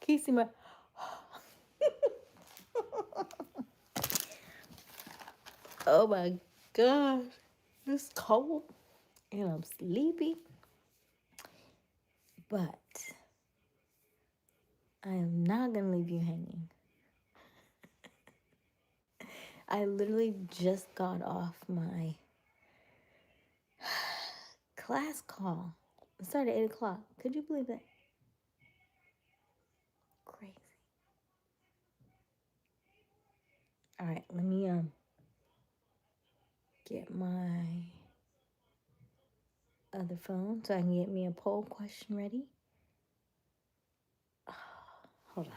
Can you see my... Oh my gosh. It's cold. And I'm sleepy. But I am not going to leave you hanging. I literally just got off my class call. It started at 8 o'clock. Could you believe that? Crazy. All right, let me get my other phone so I can get me a poll question ready. Hold on.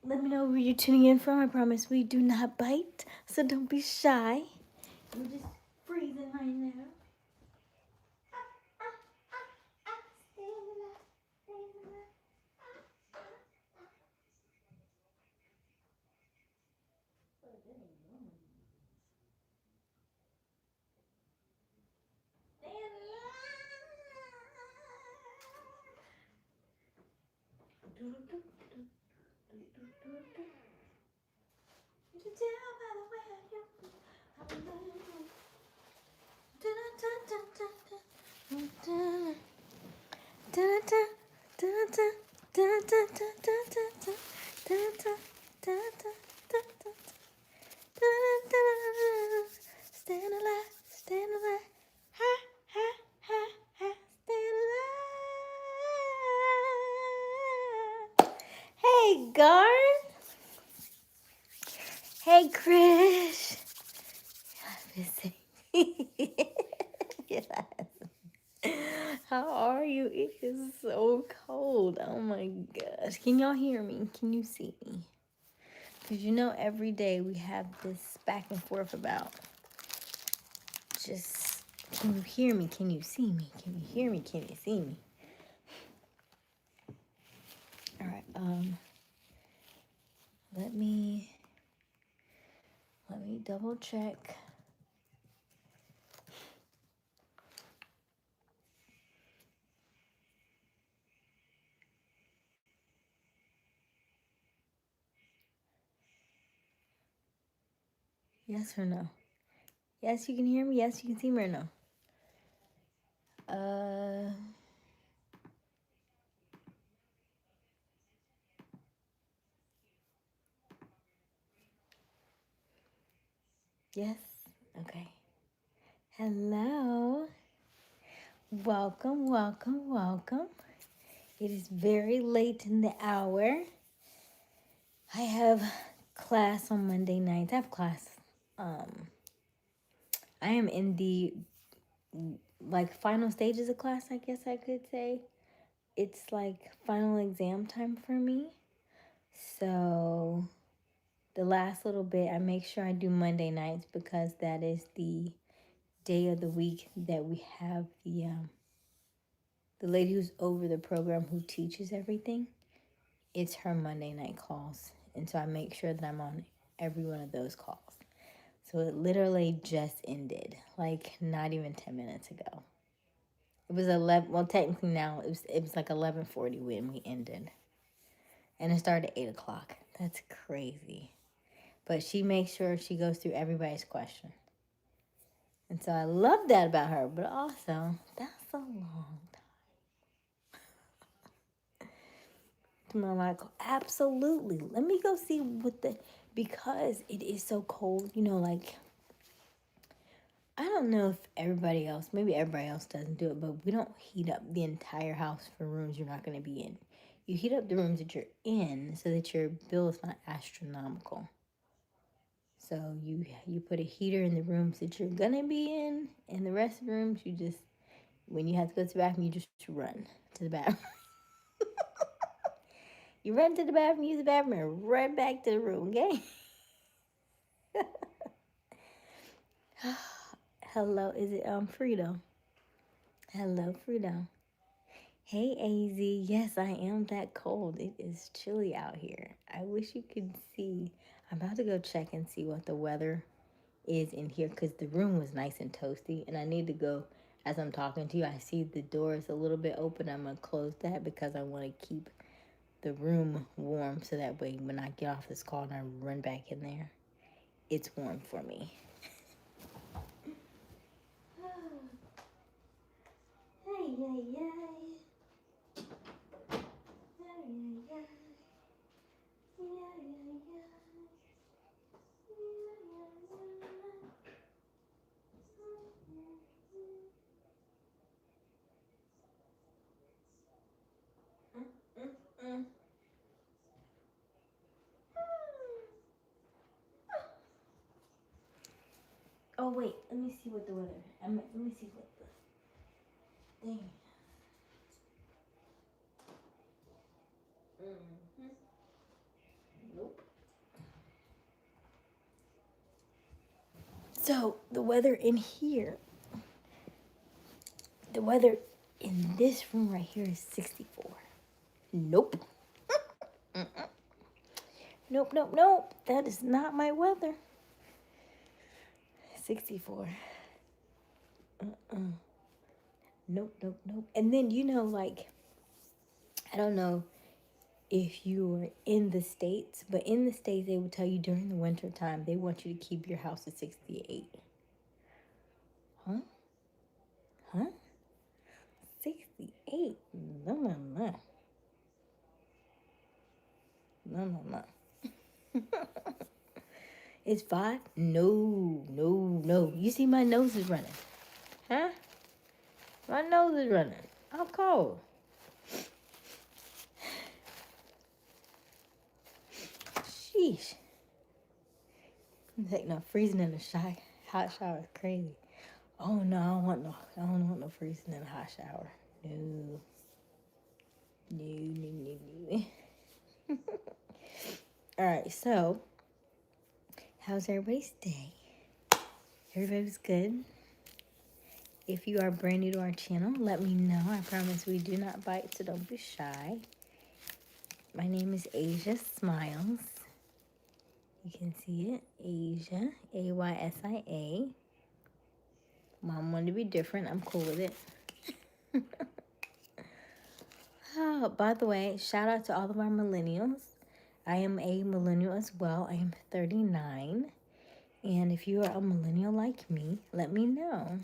Let me know where you're tuning in from. I promise we do not bite, so don't be shy. We're just freezing right now. Stand alive, stand alive. Ha, ha, ha, ha, stand alive. Hey, Garth. Hey, Chris. Yes. How are you? It is so cold. Oh my gosh. Can y'all hear me? Can you see me? Because you know every day we have this back and forth about just, can you hear me? Can you see me? Can you hear me? Can you see me? All right. Let me double check. Yes or no? Yes, you can hear me. Yes, you can see me or no? Yes. Okay. Hello. Welcome, welcome, welcome. It is very late in the hour. I have class on Monday nights. I have class. I am in the final stages of class, I guess I could say. It's like final exam time for me. So the last little bit, I make sure I do Monday nights because that is the day of the week that we have the lady who's over the program who teaches everything. It's her Monday night calls. And so I make sure that I'm on every one of those calls. So it literally just ended, like not even 10 minutes ago. It was 11, well, technically now it was like 11:40 when we ended. And it started at 8 o'clock. That's crazy. But she makes sure she goes through everybody's question. And so I love that about her, but also that's a long time. I'm like, absolutely. Let me go see because it is so cold, like, I don't know if everybody else, maybe everybody else doesn't do it, but we don't heat up the entire house for rooms you're not going to be in. You heat up the rooms that you're in so that your bill is not astronomical. So you put a heater in the rooms that you're going to be in, and the rest of the rooms, you just, when you have to go to the bathroom, you just run to the bathroom. You run to the bathroom, use the bathroom, and run back to the room, okay? Hello, is it Frito? Hello, Frito. Hey, AZ. Yes, I am that cold. It is chilly out here. I wish you could see. I'm about to go check and see what the weather is in here because the room was nice and toasty. And I need to go, as I'm talking to you, I see the door is a little bit open. I'm going to close that because I want to keep the room warm so that way when I get off this call and I run back in there, it's warm for me. Oh wait, let me see what the weather. Let me see what the thing. Nope. So the weather in here, the weather in this room right here is 64. Nope. Nope. That is not my weather. 64. Nope. And then, like, I don't know if you were in the States, but in the States, they would tell you during the winter time, they want you to keep your house at 68. Huh? 68? No. No. It's 5? No. You see my nose is running. Huh? My nose is running. I'm cold. Sheesh. Like, no, freezing in a hot shower is crazy. Oh no, I don't want no freezing in a hot shower. No. Alright, so how's everybody's day? Everybody's good? If you are brand new to our channel, let me know. I promise we do not bite, so don't be shy. My name is Aysia Smiles. You can see it. Aysia, Aysia. Mom wanted to be different. I'm cool with it. Oh, by the way, shout out to all of our millennials. I am a millennial as well. I am 39. And if you are a millennial like me, let me know.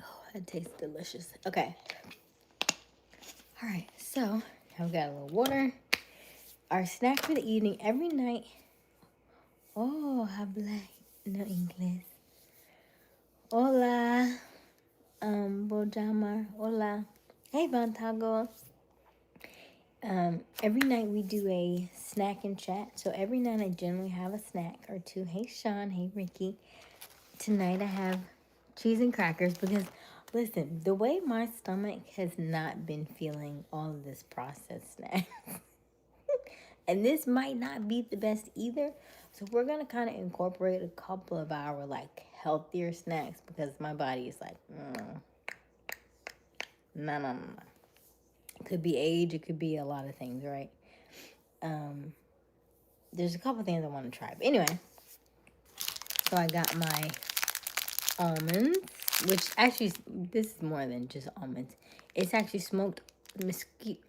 Oh, that tastes delicious. Okay. All right, so now we got a little water. Our snack for the evening every night. Oh, habla no inglés. Hola. Bojama. Hola. Hey, Vantago. Every night we do a snack and chat. So every night I generally have a snack or two. Hey, Sean. Hey, Ricky. Tonight I have cheese and crackers because, listen, the way my stomach has not been feeling all of this processed snacks. And this might not be the best either. So we're going to kind of incorporate a couple of our, like, healthier snacks because my body is like, no. It could be age. It could be a lot of things, right? There's a couple things I want to try. But anyway, so I got my almonds, which actually, this is more than just almonds. It's actually smoked mesquite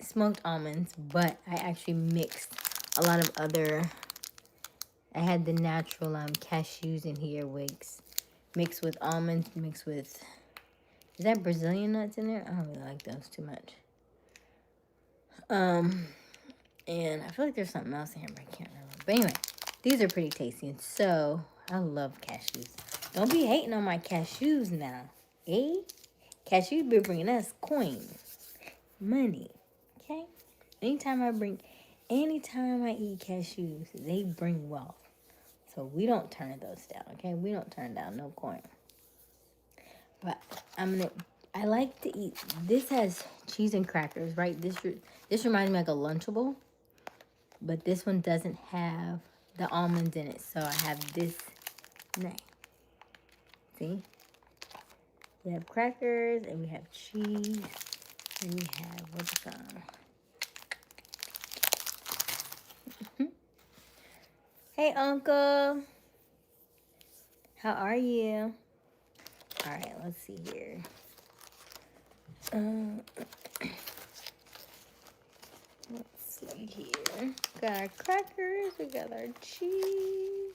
smoked almonds, but I actually mixed a lot of other. I had the natural cashews in here, mixed with almonds, mixed with, is that Brazilian nuts in there? I don't really like those too much. And I feel like there's something else in here, but I can't remember. But anyway, these are pretty tasty, and so I love cashews. Don't be hating on my cashews now, eh? Cashews be bringing us coins, money, okay? Anytime I eat cashews, they bring wealth. So we don't turn those down, okay? We don't turn down no coin. But I like to eat, this has cheese and crackers, right? This reminds me like a Lunchable, but this one doesn't have the almonds in it. So I have this next. See? We have crackers, and we have cheese, and we have, what's it called? Hey, Uncle. How are you? right, let's see here. Let's see here. Got our crackers. We got our cheese.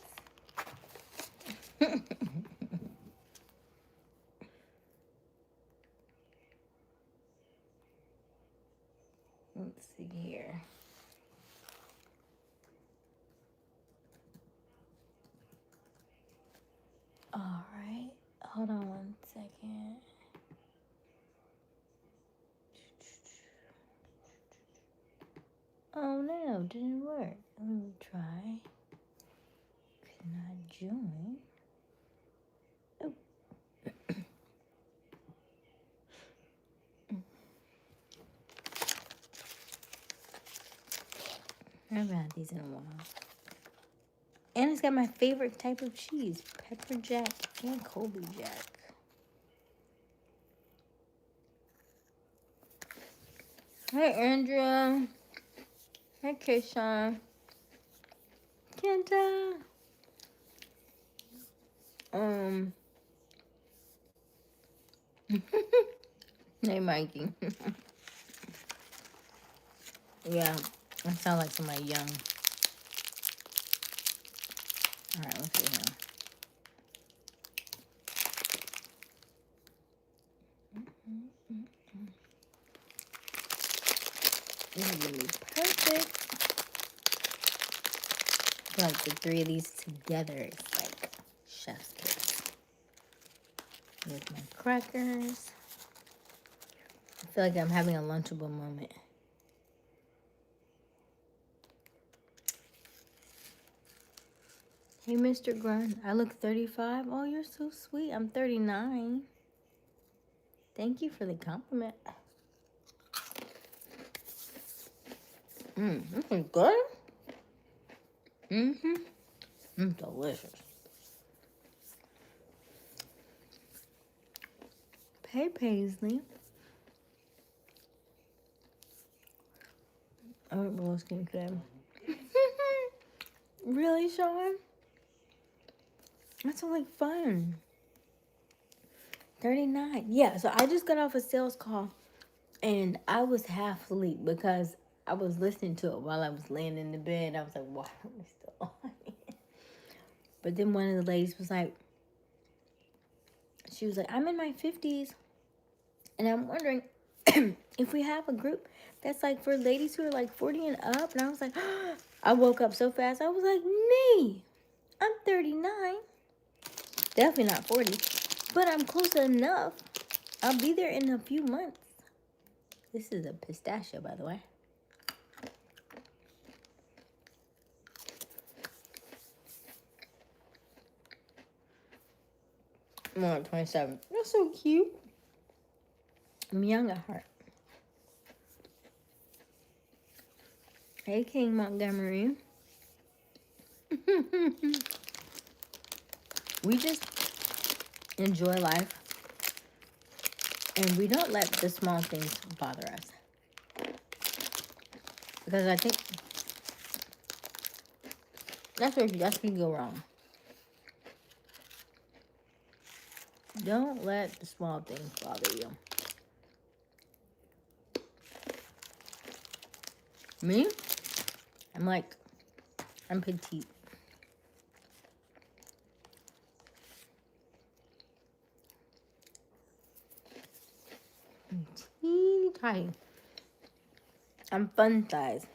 Let's see here. All right. Hold on 1 second. Oh no, didn't work. Let me try. Could not join. Oh. I haven't had these in a while. And it's got my favorite type of cheese, pepper jack and Colby jack. Hey, Andrea. Hey, Keisha. Kenta. Hey, Mikey. Yeah, I sound like somebody young. All right, let's see here. This is gonna be perfect. I feel like the three of these together is like chef's kiss. With my crackers. I feel like I'm having a Lunchable moment. Hey, Mr. Grunt, I look 35. Oh, you're so sweet. I'm 39. Thank you for the compliment. This is good. Delicious. Hey, Paisley. I went roller skating today. Really, Sean? That sounds like fun. 39. Yeah, so I just got off a sales call and I was half asleep because I was listening to it while I was laying in the bed. I was like, why am I still on it? But then one of the ladies was like, she was like, I'm in my 50s and I'm wondering if we have a group that's like for ladies who are like 40 and up. And I was like, I woke up so fast. I was like, me, I'm 39. Definitely not 40, but I'm close enough. I'll be there in a few months. This is a pistachio, by the way. I'm on 27. That's so cute. I'm young at heart. Hey, King Montgomery. We just enjoy life. And we don't let the small things bother us. Because I think that's where you go wrong. Don't let the small things bother you. Me? I'm petite. I'm teeny tiny. I'm fun size.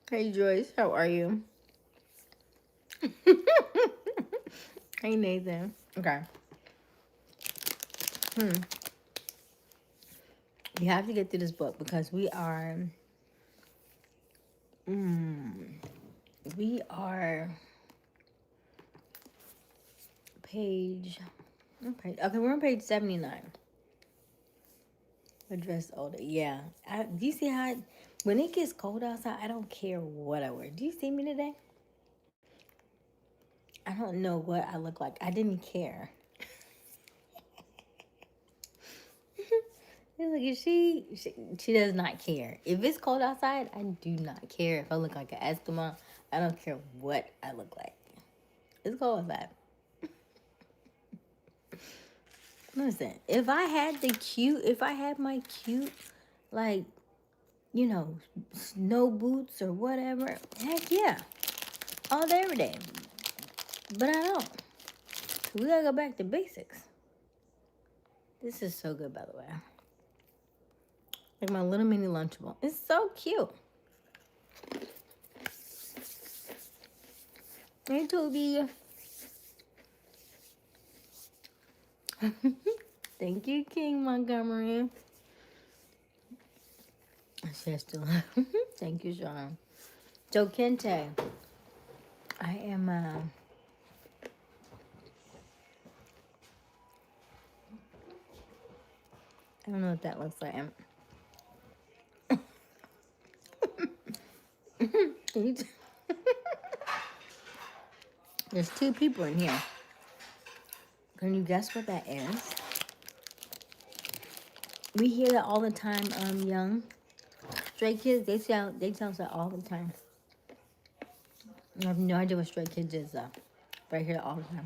Hey, Joyce, how are you? Hey, Nathan. Okay. We have to get through this book because we are page, okay, we're on page 79. Address older. Yeah. Do you see how, when it gets cold outside, I don't care what I wear. Do you see me today? I don't know what I look like. I didn't care. Like, she does not care. If it's cold outside, I do not care. If I look like an Eskimo, I don't care what I look like. It's cold outside. Listen, if I had my cute, like, you know, snow boots or whatever, heck yeah, all day, every day. But I don't. We gotta go back to basics. This is so good, by the way. Like my little mini Lunchable. It's so cute. Hey, Toby. Thank you, King Montgomery. Sister. Thank you, Sean. So, Kente, I am, I don't know what that looks like. There's two people in here. Can you guess what that is? We hear that all the time, young. Stray Kids, they tell us that all the time. I have no idea what Stray Kids is, though. But I hear it all the time.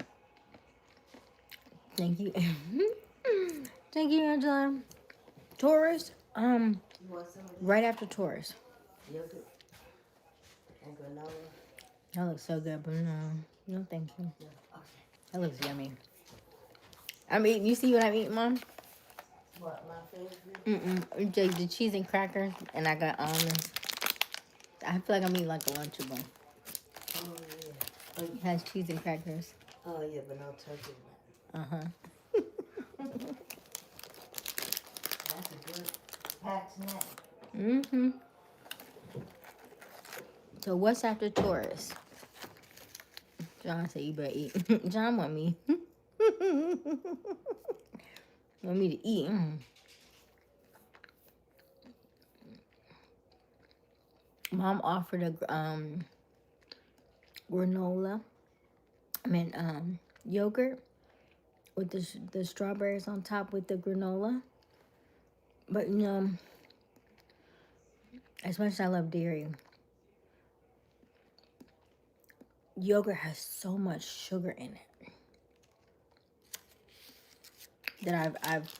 Thank you. Thank you, Angela. Taurus, right after Taurus. Yogurt and granola. That looks so good, but no, thank you. No. Okay. That looks yummy. I'm eating. You see what I'm eating, Mom? What, my favorite? The cheese and crackers, and I got almonds. I feel like I'm eating like a Lunchable. Oh, yeah. It has cheese and crackers. Oh, yeah, but no turkey. Uh-huh. That's a good packed snack. Mm-hmm. So what's after Taurus? John said you better eat. John want me. Want me to eat. Mom offered a granola. Yogurt with the strawberries on top with the granola. But as much as I love dairy, yogurt has so much sugar in it that I've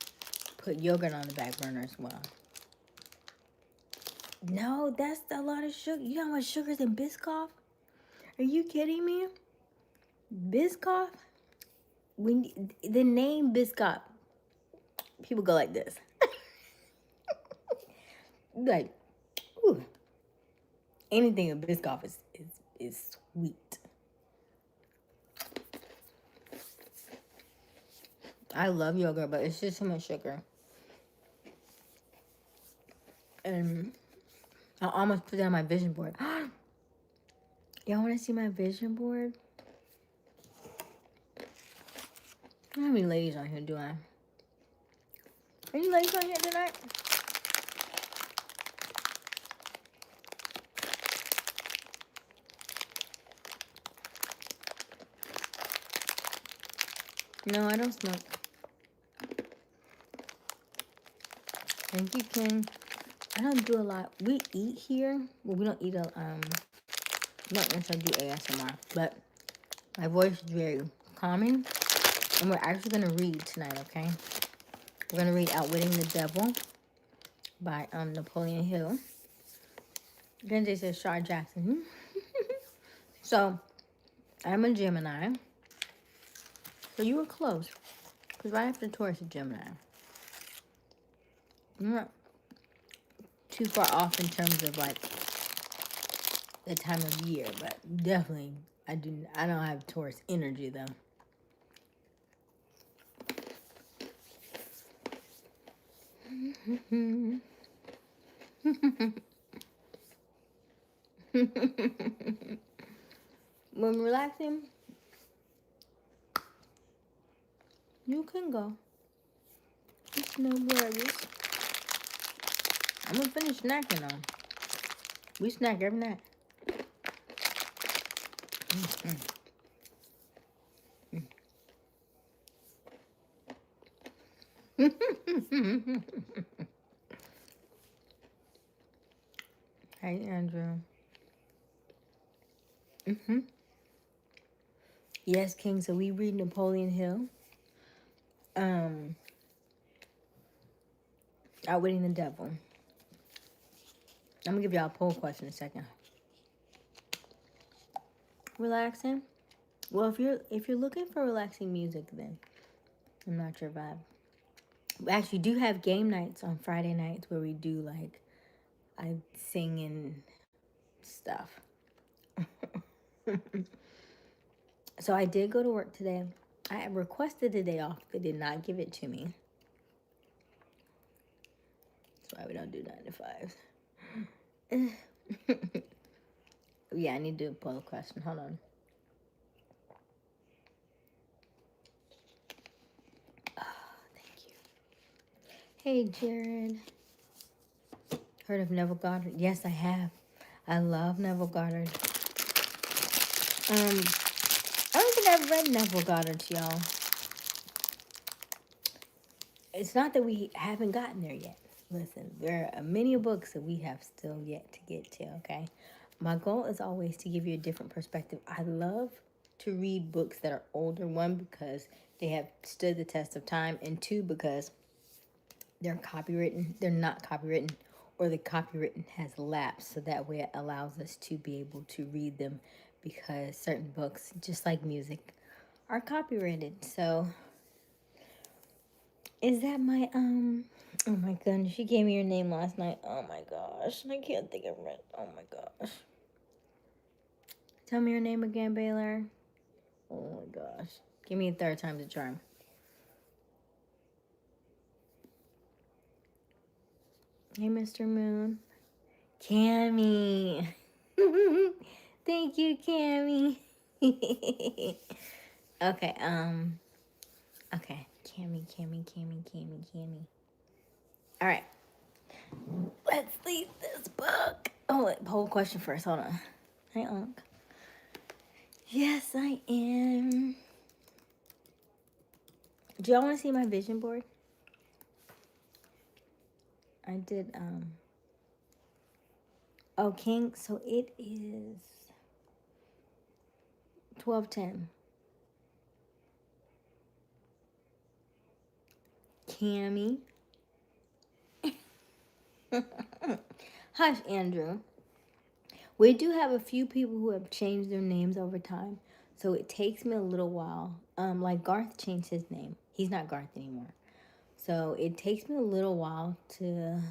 put yogurt on the back burner as well. No, that's a lot of sugar. You know how much sugar is in Biscoff? Are you kidding me? Biscoff? When the name Biscoff, people go like this. Like, ooh. Anything in Biscoff is sweet. I love yogurt, but it's just so much sugar. And I almost put that on my vision board. Y'all want to see my vision board? How many ladies on here do I? Any ladies on here tonight? No, I don't smoke. Thank you, King. I don't do a lot. We eat here. Well, we don't eat not necessarily do ASMR, but my voice is very calming. And we're actually going to read tonight, okay? We're going to read Outwitting the Devil by Napoleon Hill. Then they said Shar Jackson. So, I'm a Gemini. So you were close. Because right after Taurus is Gemini. You're not too far off in terms of, like, the time of year. But definitely, I don't have Taurus energy, though. When relaxing, you can go. It's no worries. I'm gonna finish snacking though. We snack every night. Hey, Andrew. Yes, King. So we read Napoleon Hill. Outwitting the devil. I'm gonna give y'all a poll question in a second. Relaxing. Well, if you're looking for relaxing music, then I'm not your vibe. We actually do have game nights on Friday nights where we do like I sing and stuff. So I did go to work today. I requested a day off. They did not give it to me. That's why we don't do 9 to 5s. Yeah, I need to do a poll question. Hold on. Oh, thank you. Hey, Jared. Heard of Neville Goddard? Yes, I have. I love Neville Goddard. I don't think I've read Neville Goddard, y'all. It's not that we haven't gotten there yet. Listen, there are many books that we have still yet to get to, okay? My goal is always to give you a different perspective. I love to read books that are older, one, because they have stood the test of time, and two, because they're not copywritten, or the copywritten has lapsed, so that way it allows us to be able to read them, because certain books, just like music, are copyrighted. So is that my oh my goodness, she gave me your name last night. Oh my gosh, I can't think of it. Oh my gosh, tell me your name again, Baylor. Oh my gosh, give me a third time's a charm. Hey, Mr. Moon. Cammy. Thank you, Cammy. Okay, okay. Cammy. All right. Let's read this book. Oh, whole question first. Hold on. Hi, Unc. Yes, I am. Do y'all want to see my vision board? I did, oh, King. So it is 12:10. Cammy. Hush, Andrew. We do have a few people who have changed their names over time, so it takes me a little while. Like Garth changed his name. He's not Garth anymore. So it takes me a little while to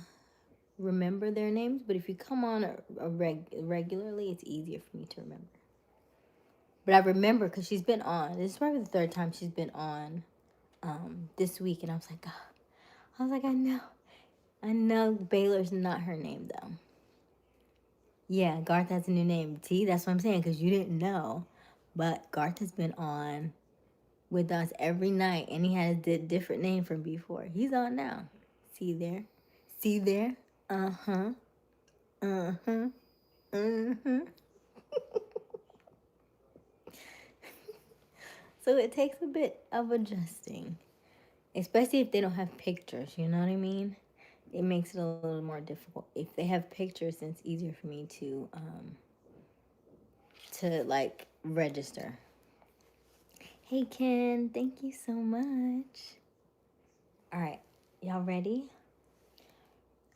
remember their names, but if you come on regularly, it's easier for me to remember. But I remember because she's been on. This is probably the third time she's been on this week, and I was like, oh. I know Baylor's not her name, though. Yeah, Garth has a new name. See, that's what I'm saying, because you didn't know. But Garth has been on with us every night, and he had a different name from before. He's on now. See there? See there? Uh-huh. Uh-huh. Uh-huh. So it takes a bit of adjusting, especially if they don't have pictures, you know what I mean? It makes it a little more difficult. If they have pictures, then it's easier for me to like register. Hey Ken, thank you so much. All right, y'all ready?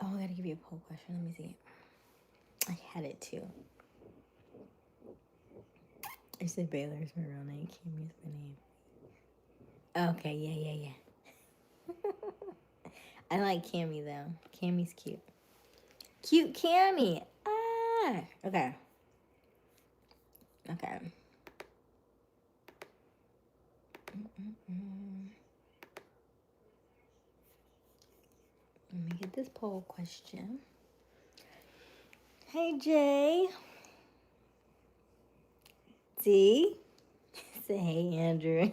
Oh, I gotta give you a poll question. Let me see. I had it too. I said Baylor is my real name. Kimmy's my name. Okay, yeah. I like Cammy though. Cammy's cute. Cute Cammy. Ah. Okay. Let me get this poll question. Hey Jay. See? Say hey Andrew.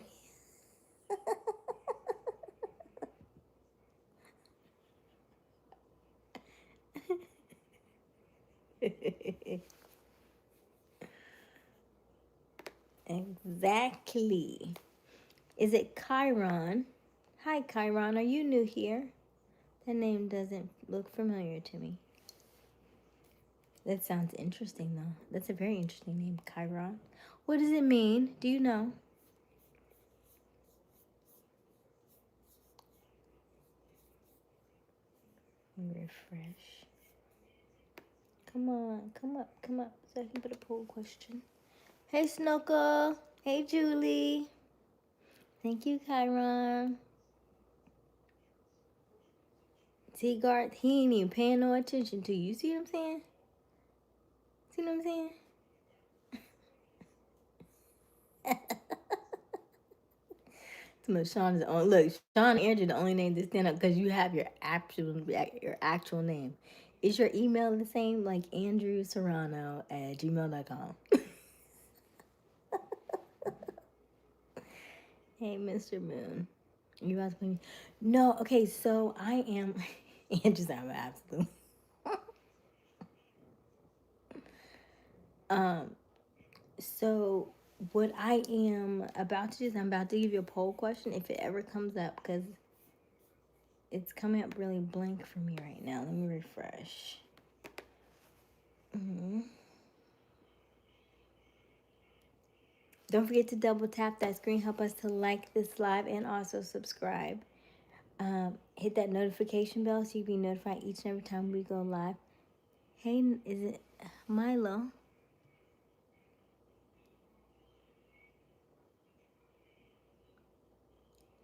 Exactly. Is it Chiron? Hi Chiron, are you new here? That name doesn't look familiar to me. That sounds interesting though. That's a very interesting name, Chiron. What does it mean? Do you know? refresh. Come on, come up, so I can put a poll question. Hey, Snooker. Hey, Julie. Thank you, Kyron. See, Garth, he ain't even paying no attention to you. See what I'm saying? See what I'm saying? So Sean is on. Look, Sean and Andrew the only name to stand up because you have your actual name. Is your email the same? Like andrewserrano@gmail.com. Hey, Mr. Moon. You about to play me? No, okay, so I am. Andrew's I'm absolute. So what I am about to do is I'm about to give you a poll question if it ever comes up because it's coming up really blank for me right now. Let me refresh. Don't forget to double tap that screen. Help us to like this live and also subscribe. Hit that notification bell so you'll be notified each and every time we go live. Hey, is it Milo?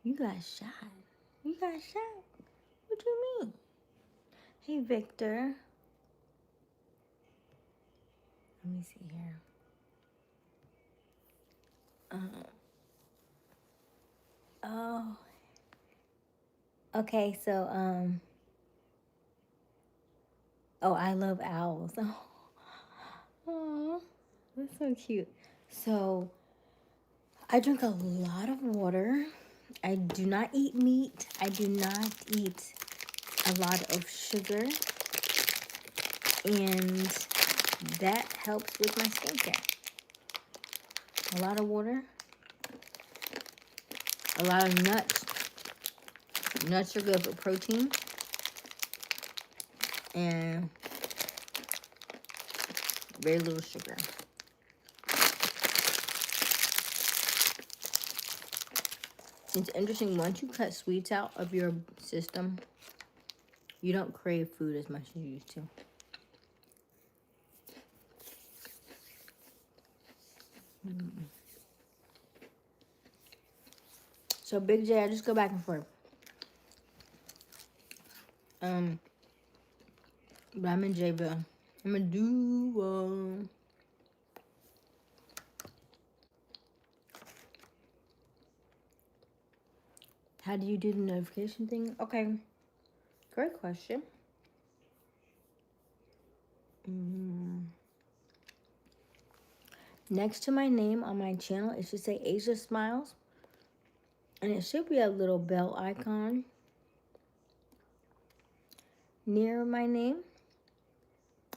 You got shot. You got shot? What do you mean? Hey, Victor. Let me see here. Oh. Okay, so, oh, I love owls. Oh, that's so cute. So, I drink a lot of water. I do not eat meat. I do not eat a lot of sugar. And that helps with my skincare. A lot of water. A lot of nuts. Nuts are good for protein. And very little sugar. It's interesting, once you cut sweets out of your system, you don't crave food as much as you used to. So Big J, I just go back and forth. But I'm in Jville. I'm a duo. How do you do the notification thing? Okay, great question. Next to my name on my channel, it should say Aysia Smiles. And it should be a little bell icon near my name.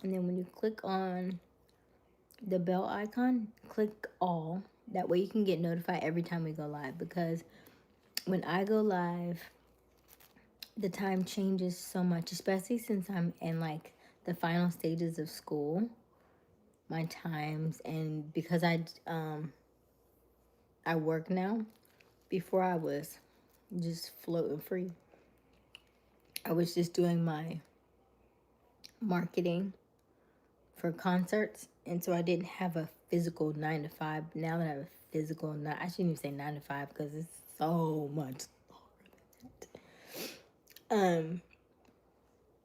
And then when you click on the bell icon, click all. That way you can get notified every time we go live. Because when I go live, the time changes so much, especially since I'm in like the final stages of school. My times, and because I work now. Before I was just floating free. I was just doing my marketing for concerts, and so I didn't have a physical 9 to 5. Now that I have a physical, I shouldn't even say 9 to 5 because it's so much longer than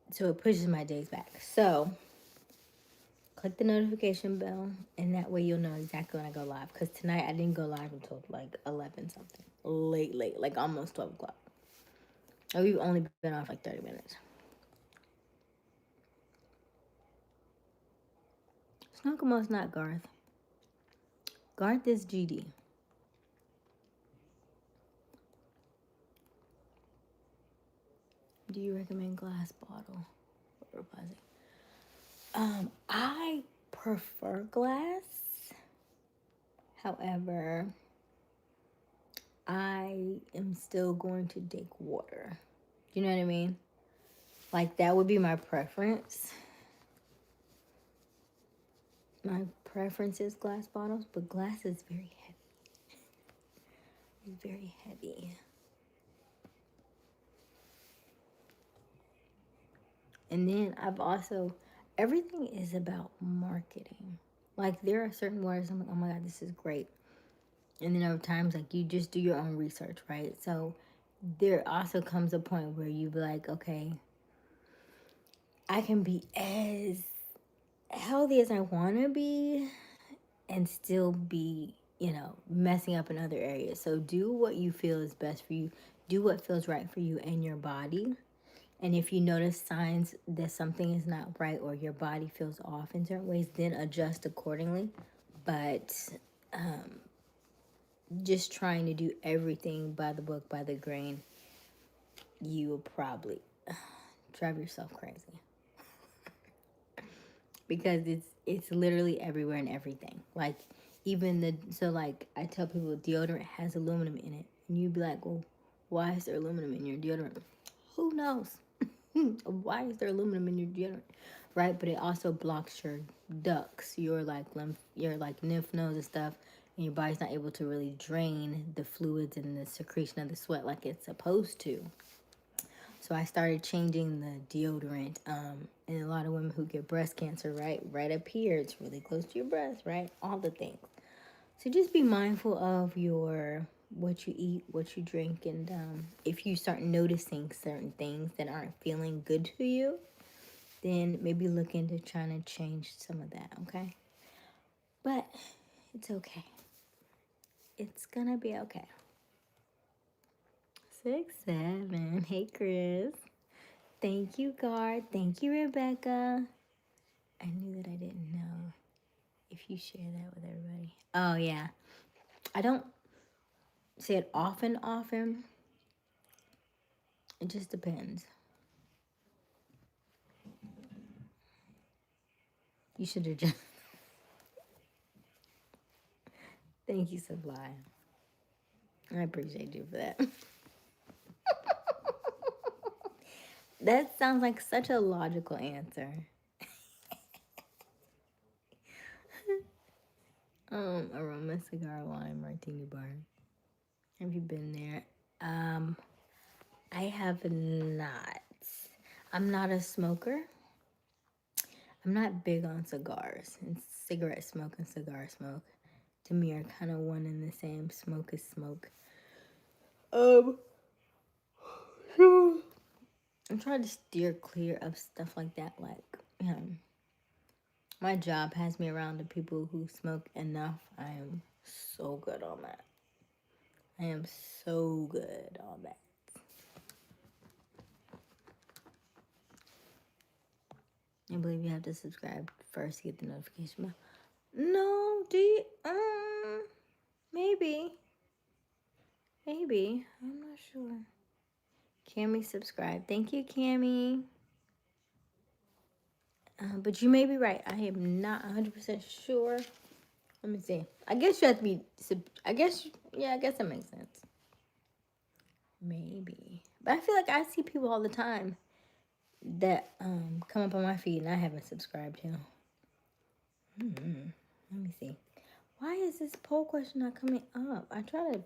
that. So it pushes my days back. So click the notification bell, and that way you'll know exactly when I go live. Because tonight I didn't go live until like 11 something, late, like almost 12 o'clock. And we've only been off like 30 minutes. Snookamo's not Garth. Garth is GD. Do you recommend glass bottle or plastic? I prefer glass. However, I am still going to take water. You know what I mean? Like, that would be my preference. My preference is glass bottles, but glass is very heavy. Very heavy. And then everything is about marketing. Like, there are certain words I'm like, oh my God, this is great. And then there are times like you just do your own research, right? So there also comes a point where you be like, okay, I can be as healthy as I want to be and still be, messing up in other areas. So do what you feel is best for you. Do what feels right for you and your body. And if you notice signs that something is not right or your body feels off in certain ways, then adjust accordingly. But just trying to do everything by the book, by the grain, you will probably drive yourself crazy. Because it's literally everywhere and everything. Like, like I tell people deodorant has aluminum in it. And you'd be like, well, why is there aluminum in your deodorant? Who knows? Why is there aluminum in your deodorant? Right? But it also blocks your ducts, your lymph nodes and stuff, and your body's not able to really drain the fluids and the secretion of the sweat like it's supposed to. So I started changing the deodorant. And a lot of women who get breast cancer, right up here, it's really close to your breast, right? All the things. So just be mindful of what you eat, what you drink, and if you start noticing certain things that aren't feeling good to you, then maybe look into trying to change some of that, okay? But it's okay. It's gonna be okay. 6-7. Hey, Chris. Thank you, Guard. Thank you, Rebecca. I knew that I didn't know if you share that with everybody. Oh, yeah. I don't say it often. It just depends. You should have just... Thank you, Sublime. I appreciate you for that. That sounds like such a logical answer. Aroma cigar wine martini bar. Have you been there? I have not. I'm not a smoker. I'm not big on cigars. And cigarette smoke and cigar smoke, to me, are kind of one and the same. Smoke is smoke. So I'm trying to steer clear of stuff like that. Like, my job has me around the people who smoke enough. I am so good on that. I am so good on that. I believe you have to subscribe first to get the notification bell. No, do you? Maybe. I'm not sure. Cammy subscribe. Thank you, Cammy. But you may be right. I am not 100% sure. Let me see. I guess you have to be... I guess that makes sense. Maybe. But I feel like I see people all the time that come up on my feed and I haven't subscribed to. Let me see. Why is this poll question not coming up? I try to...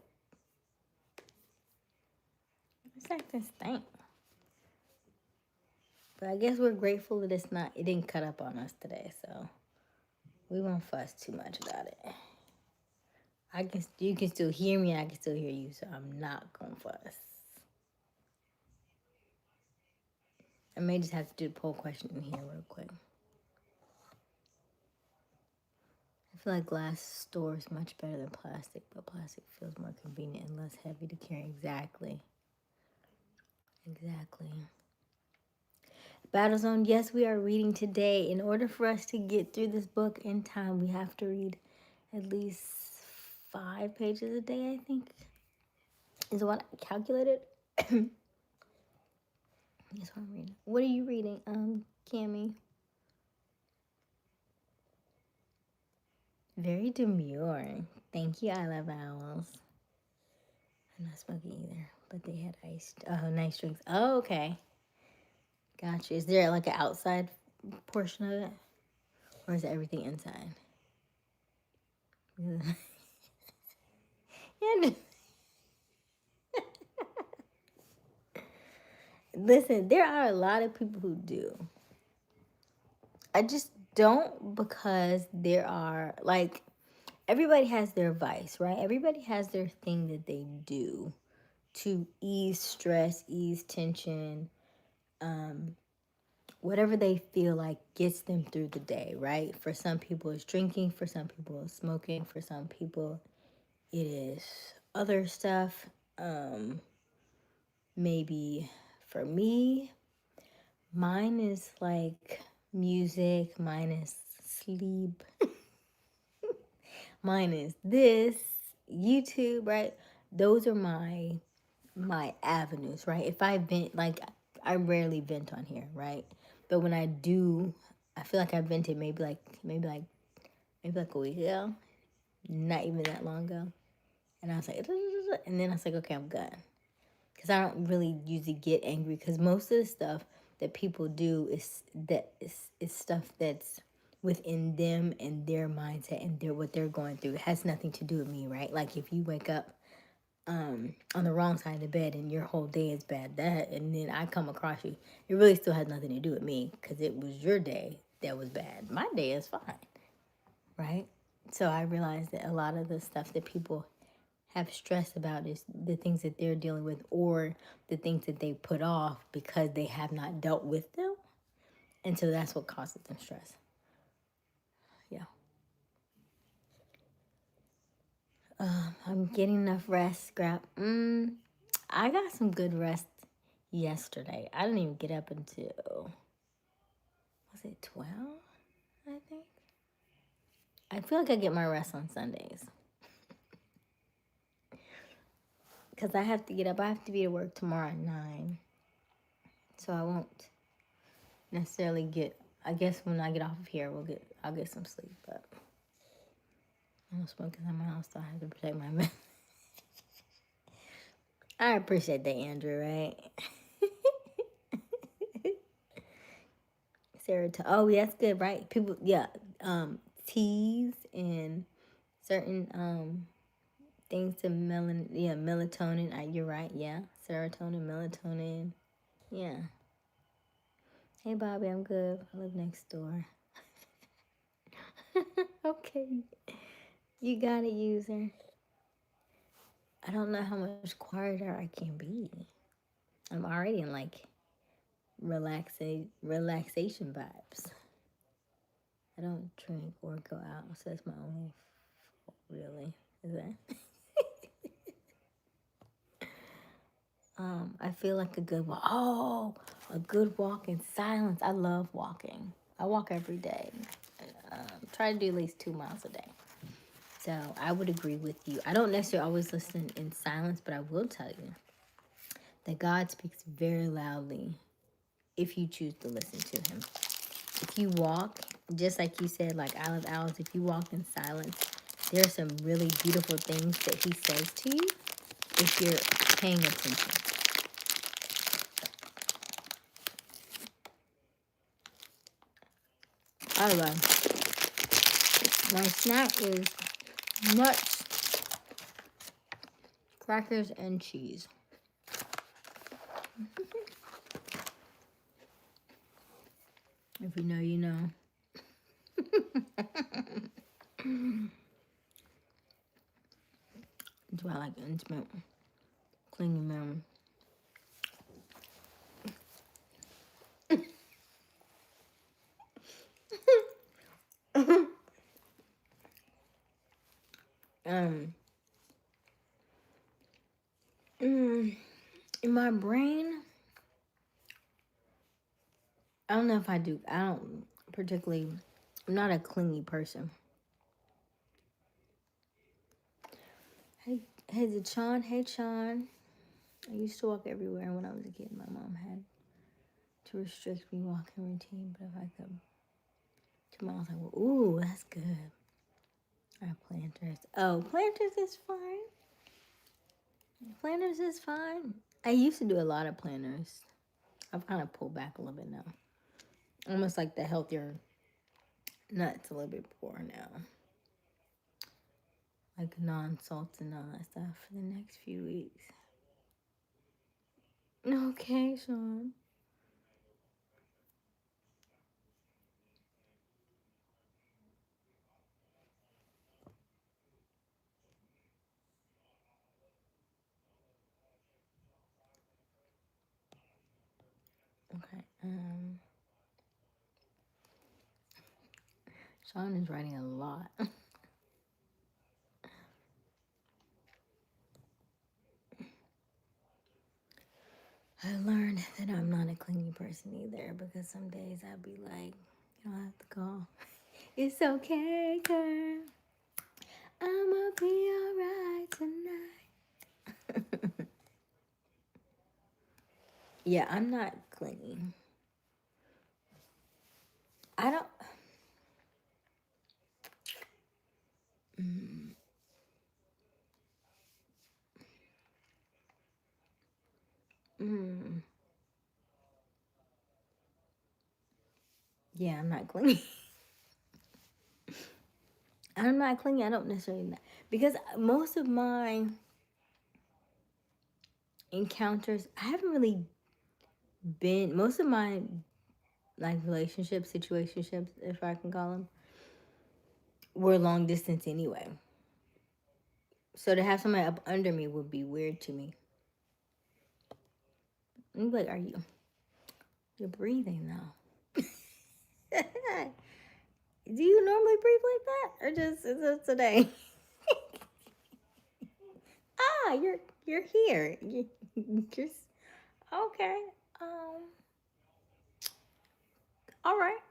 It's acting stank. But I guess we're grateful that it didn't cut up on us today, so we won't fuss too much about it. You can still hear me, I can still hear you, so I'm not gonna fuss. I may just have to do the poll question in here real quick. I feel like glass stores much better than plastic, but plastic feels more convenient and less heavy to carry. Exactly. Battlezone, yes, we are reading today. In order for us to get through this book in time, we have to read at least 5 pages a day, I think. Is what I calculated. That's what I'm reading. What are you reading, Cammy? Very demure. Thank you, I love owls. I'm not smoking either, but they had nice drinks. Oh, okay. Gotcha. Is there like an outside portion of it? Or is everything inside? Yeah. Listen, there are a lot of people who do. I just don't, because there are like, everybody has their vice, right? Everybody has their thing that they do to ease stress, ease tension, whatever they feel like gets them through the day, right? For some people, it's drinking. For some people, it's smoking. For some people, it is other stuff. Maybe for me, mine is like music, mine is sleep, mine is this, YouTube, right? Those are my avenues, right? If I vent, like, I rarely vent on here, right? But when I do, I feel like I vented maybe like a week ago, not even that long ago, and I was like, and then I was like, okay, I'm good, because I don't really usually get angry, because most of the stuff that people do is stuff that's within them and their mindset and what they're going through. It has nothing to do with me, right? Like if you wake up on the wrong side of the bed and your whole day is bad, that, and then I come across you, it really still has nothing to do with me, because it was your day that was bad. My day is fine, right? So I realized that a lot of the stuff that people have stress about is the things that they're dealing with, or the things that they put off because they have not dealt with them. And so that's what causes them stress. Yeah. I'm getting enough rest, Scrap. I got some good rest yesterday. I didn't even get up until, was it 12? I think. I feel like I get my rest on Sundays, because I have to get up. I have to be at work tomorrow at 9. So I won't necessarily get, I guess when I get off of here, I'll get some sleep, but I don't smoke in my house, so I have to protect my men. I appreciate that, Andrew, right? Serotonin. Oh, yeah, that's good, right? People, yeah, teas and certain things to melatonin. You're right, yeah. Serotonin, melatonin. Yeah. Hey, Bobby, I'm good. I live next door. Okay. You got it, user. I don't know how much quieter I can be. I'm already in like relaxation vibes. I don't drink or go out, so that's my only fault, really. Is that? I feel like a good walk. Oh, a good walk in silence. I love walking. I walk every day. Try to do at least 2 miles a day. So I would agree with you. I don't necessarily always listen in silence, but I will tell you that God speaks very loudly if you choose to listen to him. If you walk, just like you said, like Isle of Owls, if you walk in silence, there are some really beautiful things that he says to you if you're paying attention. All right. My snack is nuts, crackers, and cheese. If you know, you know. Do I like intimate, clingy memory? In my brain, I don't know if I do. I don't particularly. I'm not a clingy person. Hey, is it Sean? Hey, Sean. I used to walk everywhere when I was a kid. My mom had to restrict me walking routine, but if I could, 2 miles, I was like, ooh, that's good. I have planters. Oh, planters is fine. Planters is fine. I used to do a lot of planters. I've kind of pulled back a little bit now. Almost like the healthier nuts a little bit more now. Like non-salts and all that stuff for the next few weeks. Okay, Sean. Okay. Sean is writing a lot. I learned that I'm not a clingy person either, because some days I'd be like, you don't have to call. It's okay, girl. I'ma be alright tonight. Yeah, I'm not clingy. I don't. Yeah, I'm not clingy. I'm not clingy. I don't necessarily not, because most of my encounters, I haven't really been. Most of my like relationships, situationships, if I can call them, were long distance anyway. So to have somebody up under me would be weird to me. I'm like, you're breathing now? Do you normally breathe like that, or just is it today? You're here. You just okay. All right.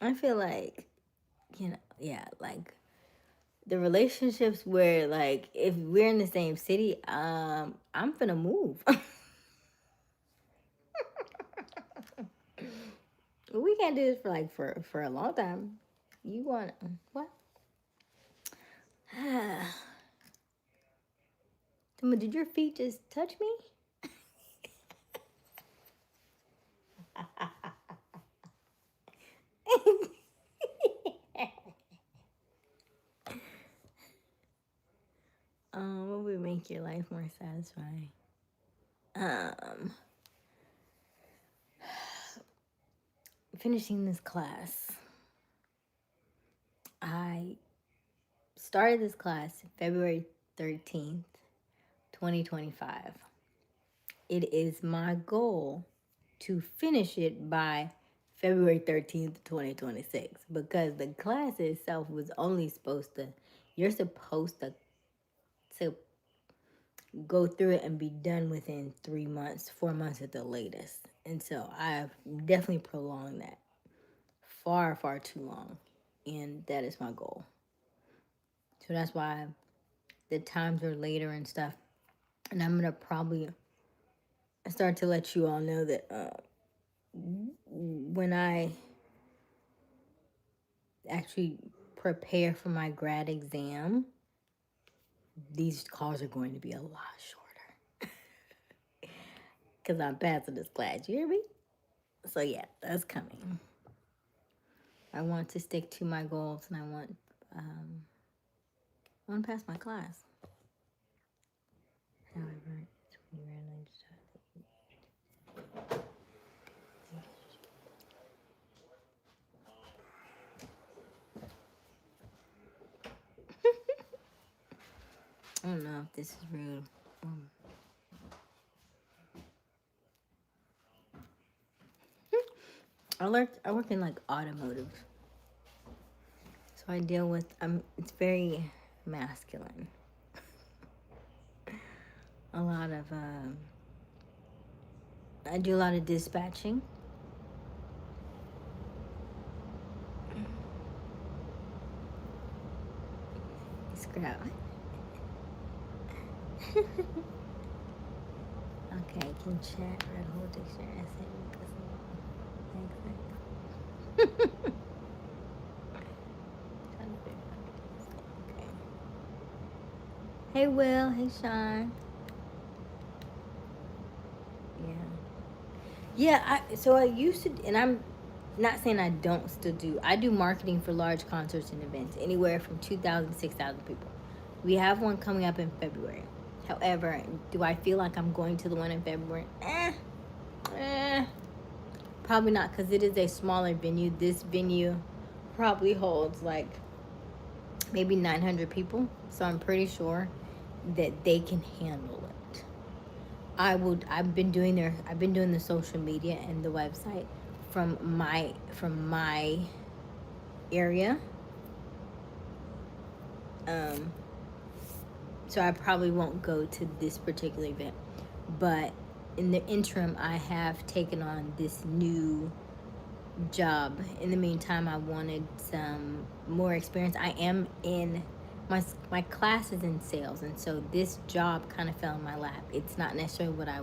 I feel like, yeah, like the relationships where, like, if we're in the same city, I'm finna move. We can't do this for like for a long time. You want what? Did your feet just touch me? What would make your life more satisfying? Finishing this class. I started this class February 13th, 2025. It is my goal to finish it by February 13th, 2026, because the class itself was only you're supposed to go through it and be done within 3 months, 4 months at the latest. And so I've definitely prolonged that far, far too long. And that is my goal. So that's why the times are later and stuff. And I'm going to probably start to let you all know that when I actually prepare for my grad exam, these calls are going to be a lot shorter. Because I'm passing this class, you hear me? So yeah, that's coming. I want to stick to my goals, and I want to pass my class. However, it's when you randomly decide. I don't know if this is rude. I work in like automotive, so I deal with it's very masculine. A lot of I do a lot of dispatching. Scrap. Okay, can chat, read whole dictionary, essay, okay. Hey Will, hey Sean. Yeah, so I used to, and I'm not saying I don't still do. I do marketing for large concerts and events, anywhere from 2,000 to 6,000 people. We have one coming up in February. However, do I feel like I'm going to the one in February? Probably not, because it is a smaller venue. This venue probably holds like maybe 900 people. So I'm pretty sure that they can handle it. I've been doing the social media and the website from my area. So I probably won't go to this particular event, but in the interim, I have taken on this new job. In the meantime, I wanted some more experience. I am in my class is in sales, and so this job kind of fell in my lap. It's not necessarily what I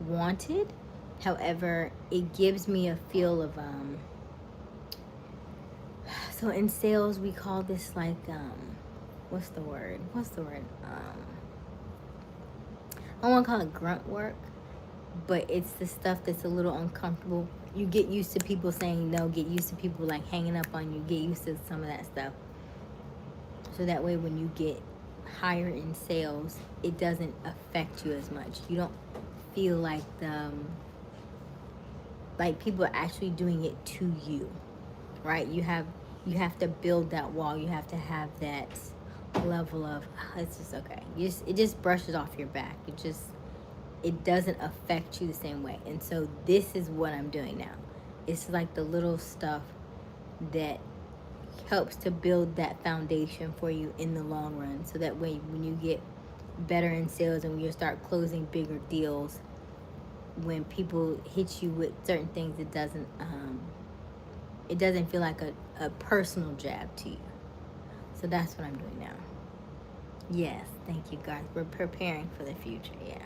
wanted. However, it gives me a feel of so in sales we call this like what's the word? I want to call it grunt work, but it's the stuff that's a little uncomfortable. You get used to people saying no, get used to people like hanging up on you, get used to some of that stuff. So that way when you get higher in sales, it doesn't affect you as much. You don't feel like like people are actually doing it to you, right? You have to build that wall. You have to have that level of it's just okay. It just brushes off your back. It doesn't affect you the same way. And so this is what I'm doing now. It's like the little stuff that helps to build that foundation for you in the long run. So that way when you get better in sales and when you start closing bigger deals, when people hit you with certain things, it doesn't feel like a personal jab to you. So that's what I'm doing now. Yes, thank you, guys. We're preparing for the future, yeah.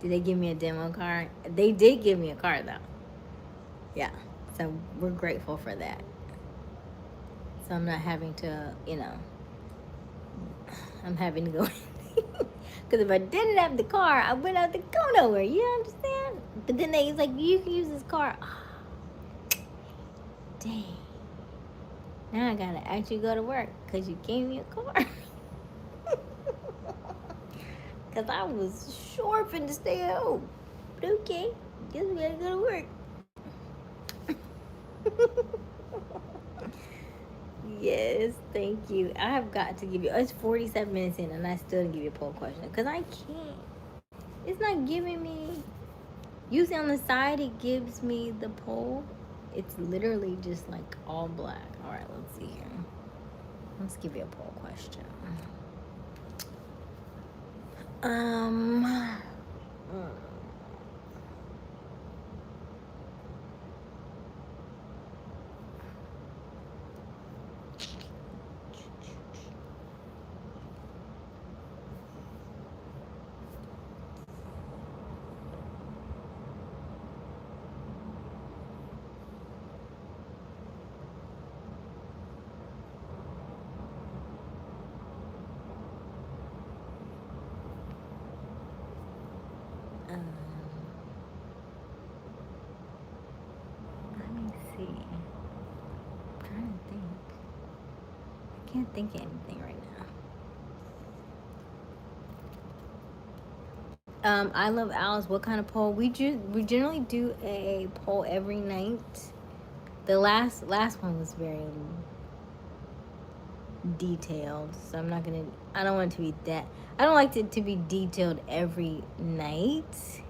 Did they give me a demo card? They did give me a card, though. Yeah, so we're grateful for that. So I'm not having to, I'm having to go. Because if I didn't have the car, I wouldn't have to go nowhere. You understand? But then they was like, you can use this car. Oh, dang. Now I gotta actually go to work because you gave me a car. Because I was sure finna stay at home. But okay, guess we gotta go to work. Yes, thank you. I have got to give you. It's 47 minutes in, and I still didn't give you a poll question because I can't. It's not giving me. Usually on the side, it gives me the poll. It's literally just like all black. All right, let's see here. Let's give you a poll question. Let me see. I'm trying to think. I can't think of anything right now. I love owls. What kind of poll? We generally do a poll every night. The last one was very detailed, so I'm not gonna. I don't want it to be that. I don't like it to be detailed every night.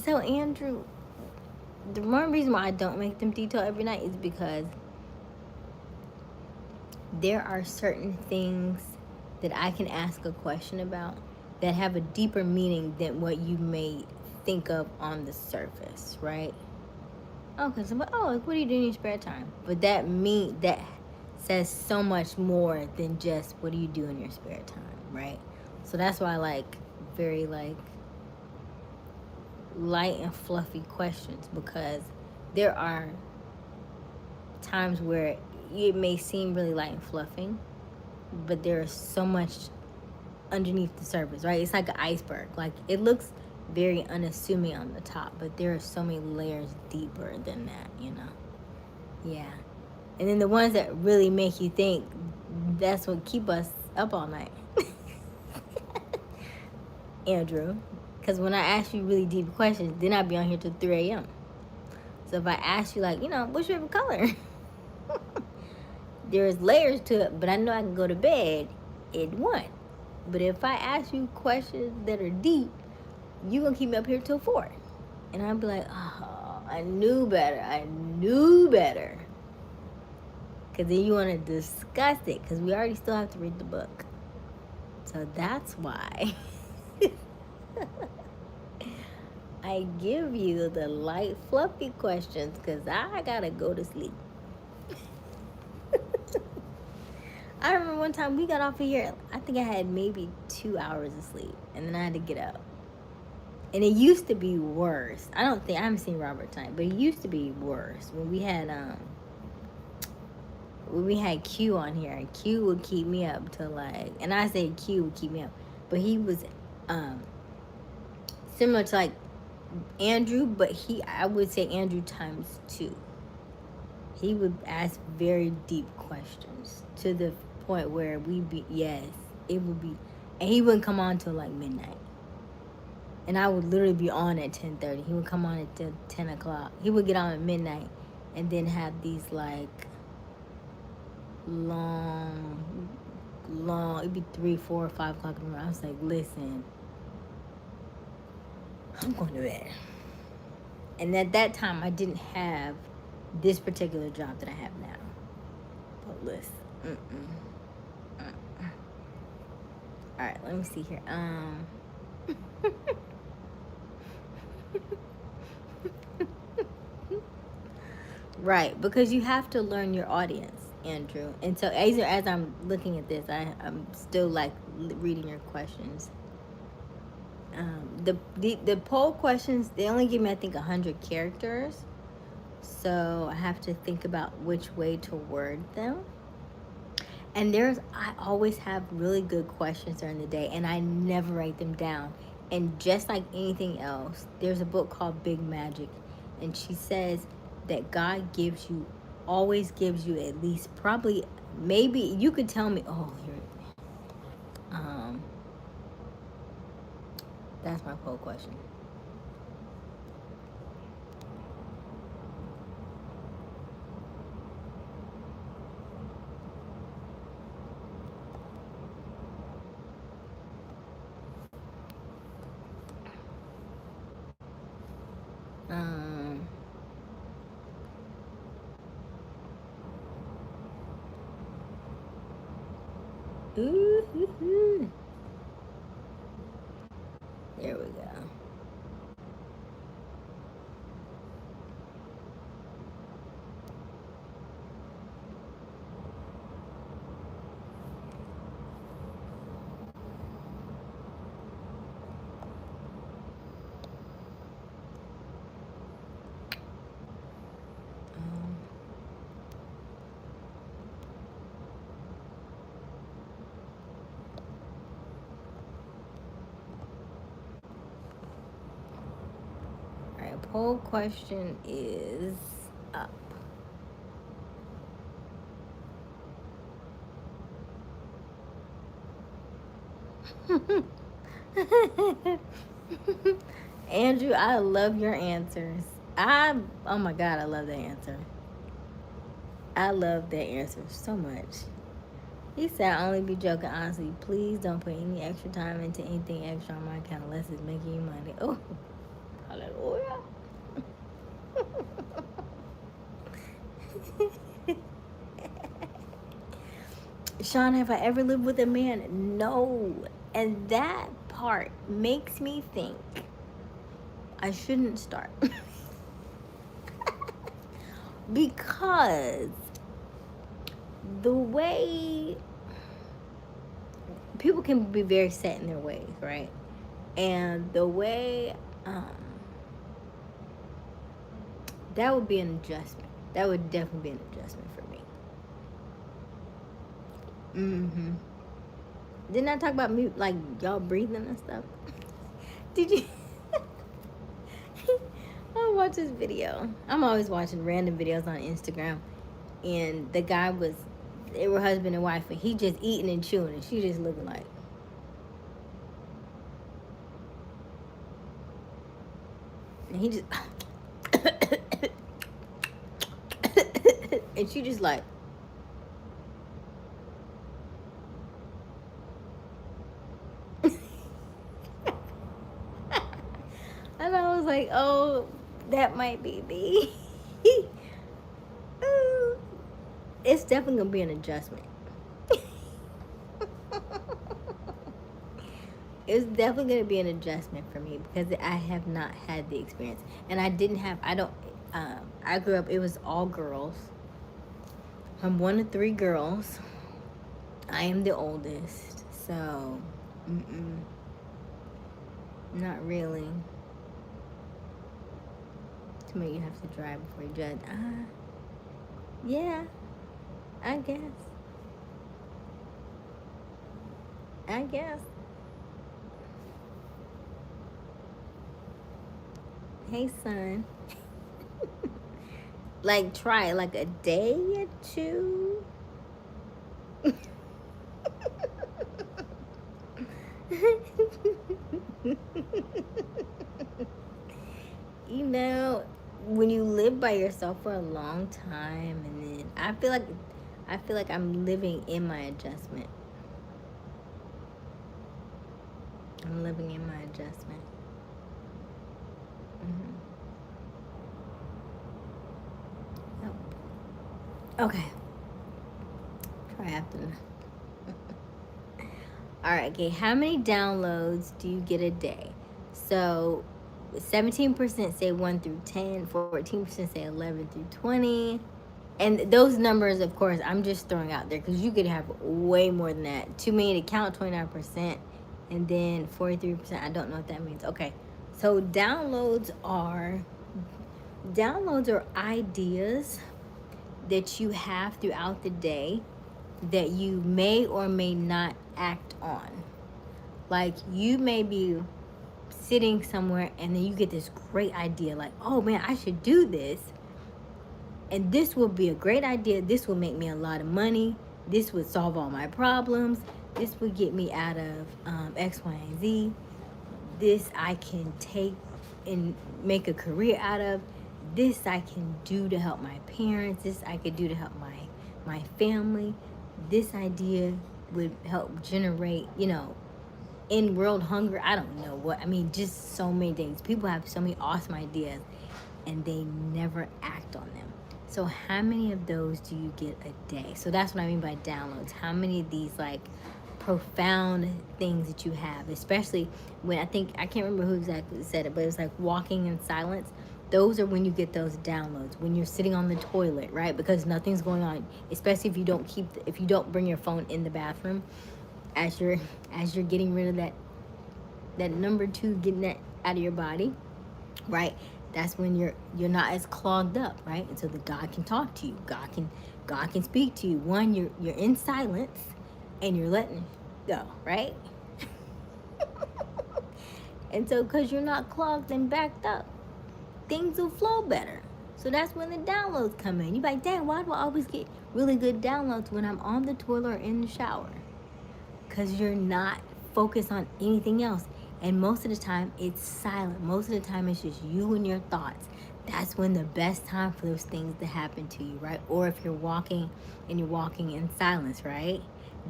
So Andrew, the one reason why I don't make them detailed every night is because there are certain things that I can ask a question about that have a deeper meaning than what you may think of on the surface, right? Okay, so what do you do in your spare time? But that says so much more than just what do you do in your spare time, right? So that's why I like very like light and fluffy questions, because there are times where it may seem really light and fluffy, but there's so much underneath the surface, right? It's like an iceberg. Like it looks very unassuming on the top, but there are so many layers deeper than that, Yeah. And then the ones that really make you think, that's what keep us up all night. Andrew. Because when I ask you really deep questions, then I'll be on here till 3 a.m. So if I ask you, like, what's your favorite color? There's layers to it, but I know I can go to bed it won. But if I ask you questions that are deep, you gonna keep me up here till 4. And I'd be like, oh, I knew better. I knew better. Because then you want to discuss it. Because we already still have to read the book. So that's why I give you the light, fluffy questions. Because I got to go to sleep. I remember one time we got off of here. I think I had maybe 2 hours of sleep. And then I had to get up. And it used to be worse. I haven't seen Robert tonight, but it used to be worse when we had Q on here. And Q would keep me up till like, and I say Q would keep me up, but he was similar to like Andrew, but I would say Andrew times 2. He would ask very deep questions to the point where it would be, and he wouldn't come on till like midnight. And I would literally be on at 10:30. He would come on at 10 o'clock. He would get on at midnight and then have these like long, it'd be 3, 4, 5 o'clock in the morning. I was like, listen, I'm going to bed. And at that time, I didn't have this particular job that I have now. But listen, all right, let me see here. Right, because you have to learn your audience, Andrew. And so as I'm looking at this, I'm still like reading your questions. The poll questions, they only give me I think 100 characters, so I have to think about which way to word them. And I always have really good questions during the day, and I never write them down. And just like anything else, there's a book called Big Magic, and she says that God always gives you at least probably, maybe you could tell me, that's my poll question. There we go. Poll question is up. Andrew, I love your answers. Oh my God, I love that answer. I love that answer so much. He said, I only be joking, honestly. Please don't put any extra time into anything extra on my account unless it's making you money. Oh, hallelujah. Sean, have I ever lived with a man? No. And that part makes me think I shouldn't start. Because the way people can be very set in their ways, right? And the way that would be an adjustment. That would definitely be an adjustment for me. Didn't I talk about me, like, y'all breathing and stuff? Did you? I watched this video. I'm always watching random videos on Instagram. And the guy they were husband and wife, and he just eating and chewing, and she just looking like. And he just. And she just like. oh, that might be me. It's definitely gonna be an adjustment. It's definitely gonna be an adjustment for me because I have not had the experience, and I didn't have. I don't. I grew up. It was all girls. I'm one of three girls. I am the oldest, so not really. To me, you have to drive before you judge. Yeah, I guess. I guess. Hey, son. Like, try like a day or two. You know, when you live by yourself for a long time, and then I feel like I'm living in my adjustment. I'm living in my adjustment. Yep. Okay. Try after. All right. Okay. How many downloads do you get a day? So, 17% say 1 through 10. 14% say 11 through 20. And those numbers, of course, I'm just throwing out there because you could have way more than that. Too many to count, 29%, and then 43%. I don't know what that means. Okay, so downloads are ideas that you have throughout the day that you may or may not act on. Like, you may be sitting somewhere and then you get this great idea, like, oh man, I should do this. And this will be a great idea. This will make me a lot of money. This would solve all my problems. This would get me out of X, Y, and Z. This I can take and make a career out of. This I can do to help my parents. This I could do to help my family. This idea would help generate, in world hunger. I don't know what. I mean, just so many things. People have so many awesome ideas and they never act on them. So how many of those do you get a day? So that's what I mean by downloads. How many of these like profound things that you have, especially when I can't remember who exactly said it, but it was like walking in silence. Those are when you get those downloads, when you're sitting on the toilet, right? Because nothing's going on, especially if you don't bring your phone in the bathroom as you're getting rid of that number 2, getting that out of your body, right? That's when you're not as clogged up, right? And so the God can talk to you. God can speak to you. One, you're in silence and you're letting go, right? And so because you're not clogged and backed up, things will flow better. So that's when the downloads come in. You're like, dang, why do I always get really good downloads when I'm on the toilet or in the shower? Because you're not focused on anything else. And most of the time, it's silent. Most of the time, it's just you and your thoughts. That's when the best time for those things to happen to you, right? Or if you're walking and you're walking in silence, right?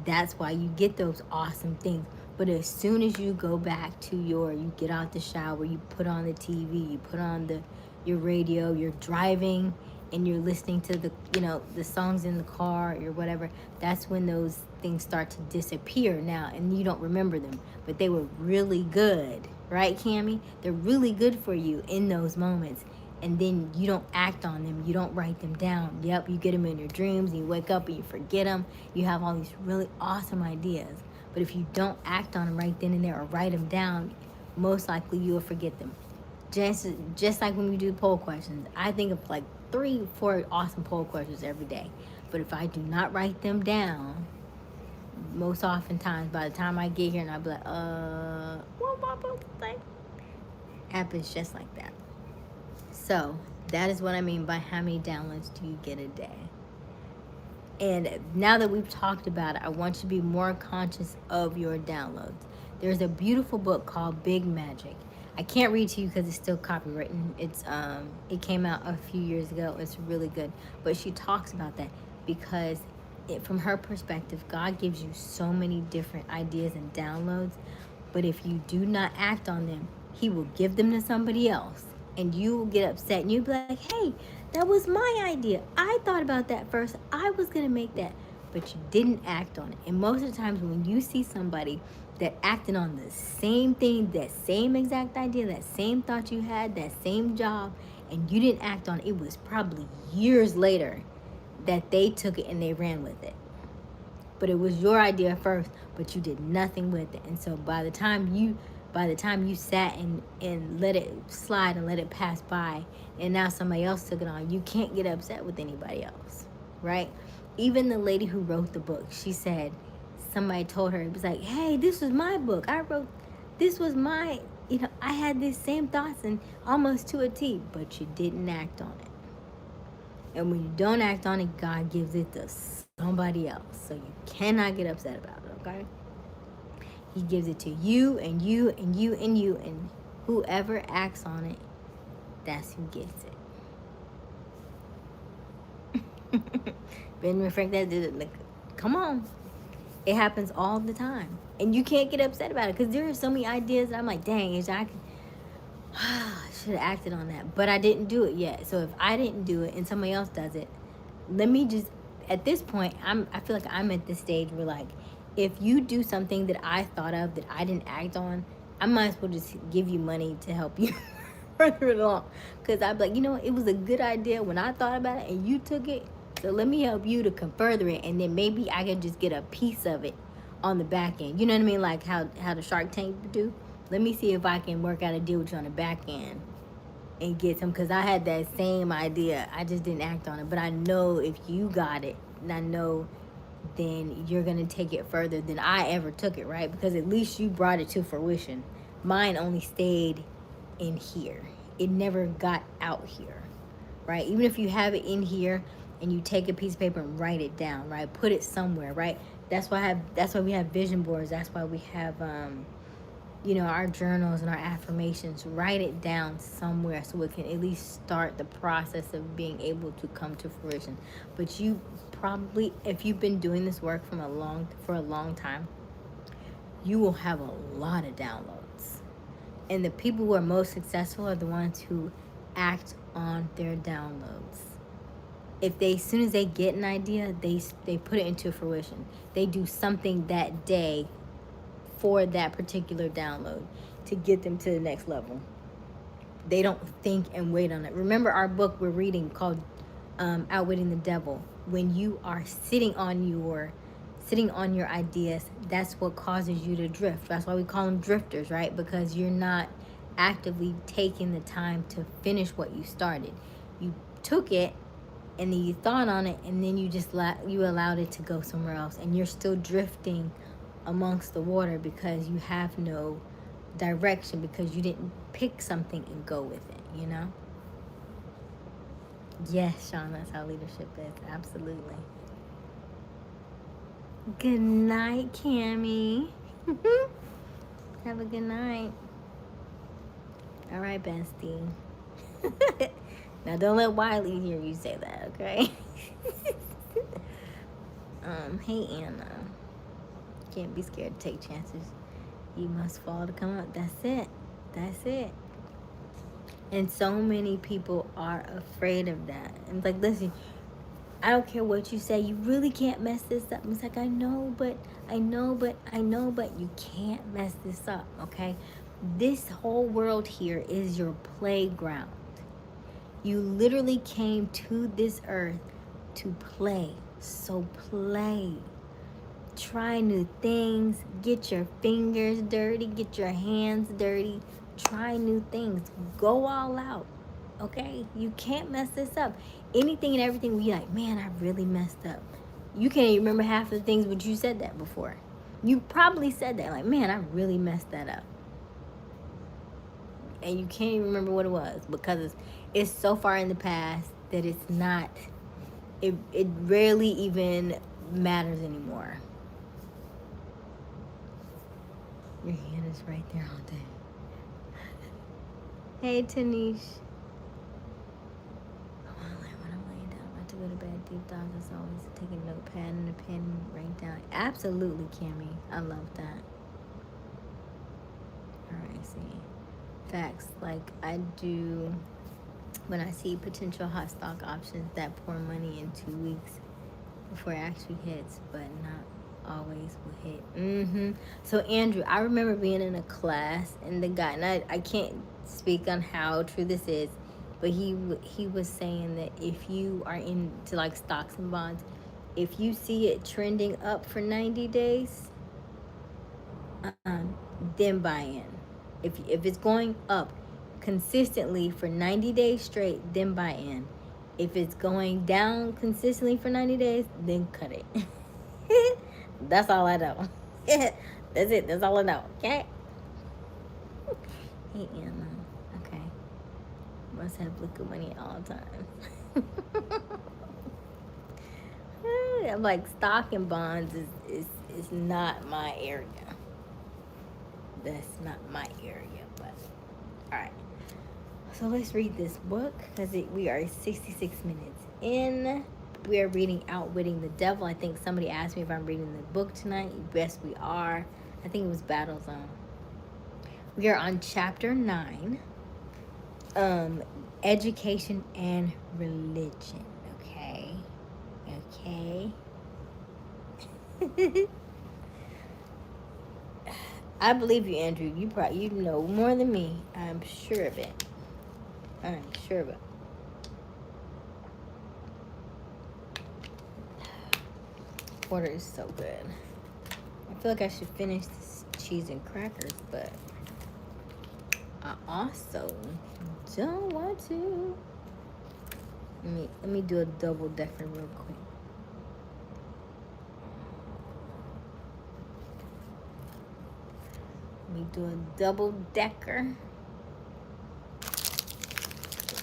That's why you get those awesome things. But as soon as you go back to you get out the shower, you put on the TV, you put on your radio, you're driving and you're listening to the songs in the car or whatever, that's when those things start to disappear now and you don't remember them. But they were really good, right, Cammie? They're really good for you in those moments. And then you don't act on them. You don't write them down. Yep, you get them in your dreams and you wake up and you forget them. You have all these really awesome ideas. But if you don't act on them right then and there or write them down, most likely you will forget them. Just like when we do poll questions, I think of like 3-4 awesome poll questions every day. But if I do not write them down, most oftentimes by the time I get here and I'll be like, what am I supposed to say? Happens just like that. So that is what I mean by how many downloads do you get a day. And now that we've talked about it, I want you to be more conscious of your downloads. There's a beautiful book called Big Magic. I can't read to you because it's still copywritten. It came out a few years ago. It's really good. But she talks about that because from her perspective, God gives you so many different ideas and downloads. But if you do not act on them, he will give them to somebody else. And you will get upset and you'll be like, hey, that was my idea. I thought about that first. I was going to make that. But you didn't act on it. And most of the times when you see somebody that acted on the same thing, that same exact idea, that same thought you had, that same job, and you didn't act on it, it was probably years later that they took it and they ran with it. But it was your idea first, but you did nothing with it. And so by the time you sat and let it slide and let it pass by, and now somebody else took it on, you can't get upset with anybody else, right? Even the lady who wrote the book, she said somebody told her, it was like, hey, this was my book, I wrote, this was my, I had these same thoughts and almost to a T, but you didn't act on it. And when you don't act on it, God gives it to somebody else. So you cannot get upset about it, okay? He gives it to you and you and you and you, and whoever acts on it, that's who gets it. Benjamin Frank, that did it. Like, come on. It happens all the time. And you can't get upset about it because there are so many ideas that I'm like, dang, I should have acted on that. But I didn't do it yet. So if I didn't do it and somebody else does it, let me just, at this point, I feel like I'm at this stage where, like, if you do something that I thought of that I didn't act on, I might as well just give you money to help you further it along. Because I'd be like, you know what, it was a good idea when I thought about it and you took it. So let me help you to further it, and then maybe I can just get a piece of it on the back end. You know what I mean? Like how the Shark Tank do. Let me see if I can work out a deal with you on the back end and get some, because I had that same idea. I just didn't act on it. But I know if you got it, and I know then you're going to take it further than I ever took it, right? Because at least you brought it to fruition. Mine only stayed in here. It never got out here, right? Even if you have it in here and you take a piece of paper and write it down, right? Put it somewhere, right? That's why we have vision boards. That's why we have our journals and our affirmations. Write it down somewhere so it can at least start the process of being able to come to fruition. But you probably, if you've been doing this work for a long time, you will have a lot of downloads. And the people who are most successful are the ones who act on their downloads. If they, as soon as they get an idea, they put it into fruition. They do something that day for that particular download to get them to the next level. They don't think and wait on it. Remember our book we're reading called Outwitting the Devil. When you are sitting on your ideas, that's what causes you to drift. That's why we call them drifters, right? Because you're not actively taking the time to finish what you started. You took it and then you thought on it, and then you allowed it to go somewhere else, and you're still drifting amongst the water because you have no direction, because you didn't pick something and go with it. Yes, Sean, that's how leadership is. Absolutely. Good night, Cammie. Have a good night. All right, bestie. Now don't let Wiley hear you say that, okay? Hey Anna. Can't be scared to take chances. You must fall to come up. That's it. And so many people are afraid of that. And like, listen, I don't care what you say, you really can't mess this up. It's like, I know, but you can't mess this up, okay? This whole world here is your playground. You literally came to this earth to play. So play. Try new things. Get your fingers dirty. Get your hands dirty. Try new things. Go all out. Okay? You can't mess this up. Anything and everything where you're like, man, I really messed up. You can't even remember half of the things, but you said that before. You probably said that. Like, man, I really messed that up. And you can't even remember what it was because it's so far in the past that it's not, it rarely even matters anymore. Your hand is right there all day. Hey, Tanish. When I'm laying down, about to go to bed, deep thoughts as always, take a notepad and a pen, write down. Absolutely, Cammie. I love that. All right, see. Facts. Like I do when I see potential hot stock options that pour money in 2 weeks before it actually hits, but not always will hit. So Andrew, I remember being in a class and the guy, and I can't speak on how true this is, but he was saying that if you are into like stocks and bonds, if you see it trending up for 90 days, then buy in. If it's going up consistently for 90 days straight, then buy in. If it's going down consistently for 90 days, then cut it. That's all I know. That's it. That's all I know. Okay. Hey Anna. Okay. Must have liquid money at all times. I'm like stock and bonds is not my area. That's not my area, but all right. So let's read this book because we are 66 minutes in. We are reading Outwitting the Devil. I think somebody asked me if I'm reading the book tonight. Yes, we are. I think it was Battle Zone. We are on chapter 9, education and religion. Okay. I believe you, Andrew. You know more than me. I'm sure of it. Water is so good. I feel like I should finish this cheese and crackers, but I also don't want to. Let me do a double decker real quick. Let me do a double decker.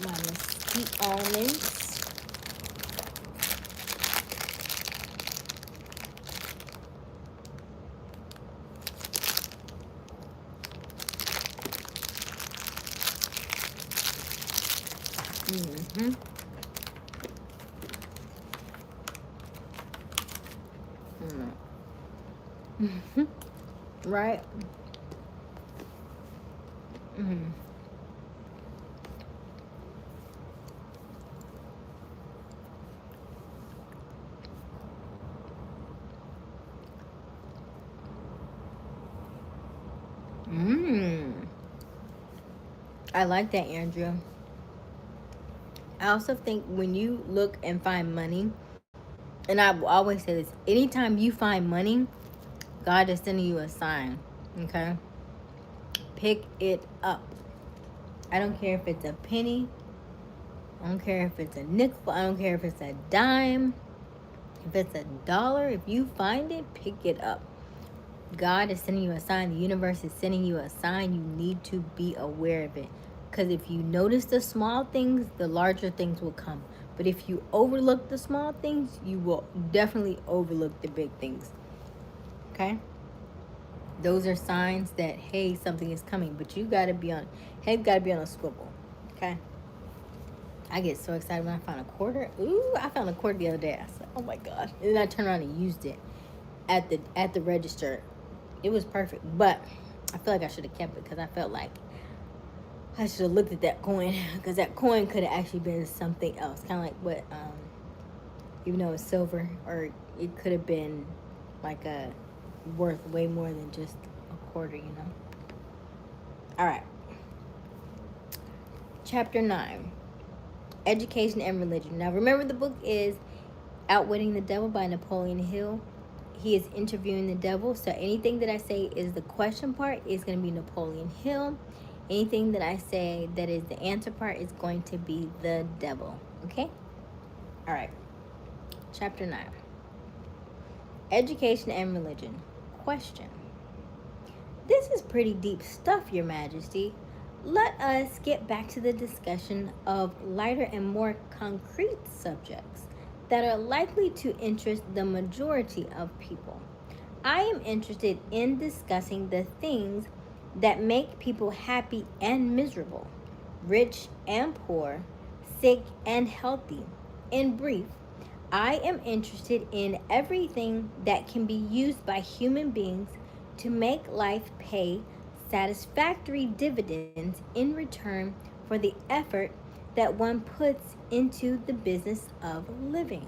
My mesquite almonds. Right? I like that, Andrew. I also think when you look and find money, and I always say this, anytime you find money, God is sending you a sign. Okay? Pick it up. I don't care if it's a penny. I don't care if it's a nickel. I don't care if it's a dime. If it's $1, if you find it, pick it up. God is sending you a sign. The universe is sending you a sign. You need to be aware of it. Because if you notice the small things, the larger things will come. But if you overlook the small things, you will definitely overlook the big things. Okay? Those are signs that, hey, something is coming. But you got to be on, head got to be on a swivel. Okay? I get so excited when I find a quarter. Ooh, I found a quarter the other day. I said, oh my gosh. And then I turned around and used it at the register. It was perfect. But I feel like I should have kept it because I felt like I should have looked at that coin, because that coin could have actually been something else. Kind of like what, even though it's silver, or it could have been like a worth way more than just a quarter, you know. All right. Chapter 9, Education and Religion. Now, remember, the book is Outwitting the Devil by Napoleon Hill. He is interviewing the devil. So anything that I say is the question part is going to be Napoleon Hill. Anything that I say that is the answer part is going to be the devil. Okay? All right. Chapter 9. Education and Religion. Question. This is pretty deep stuff, Your Majesty. Let us get back to the discussion of lighter and more concrete subjects that are likely to interest the majority of people. I am interested in discussing the things that make people happy and miserable, rich and poor, sick and healthy. In brief, I am interested in everything that can be used by human beings to make life pay satisfactory dividends in return for the effort that one puts into the business of living?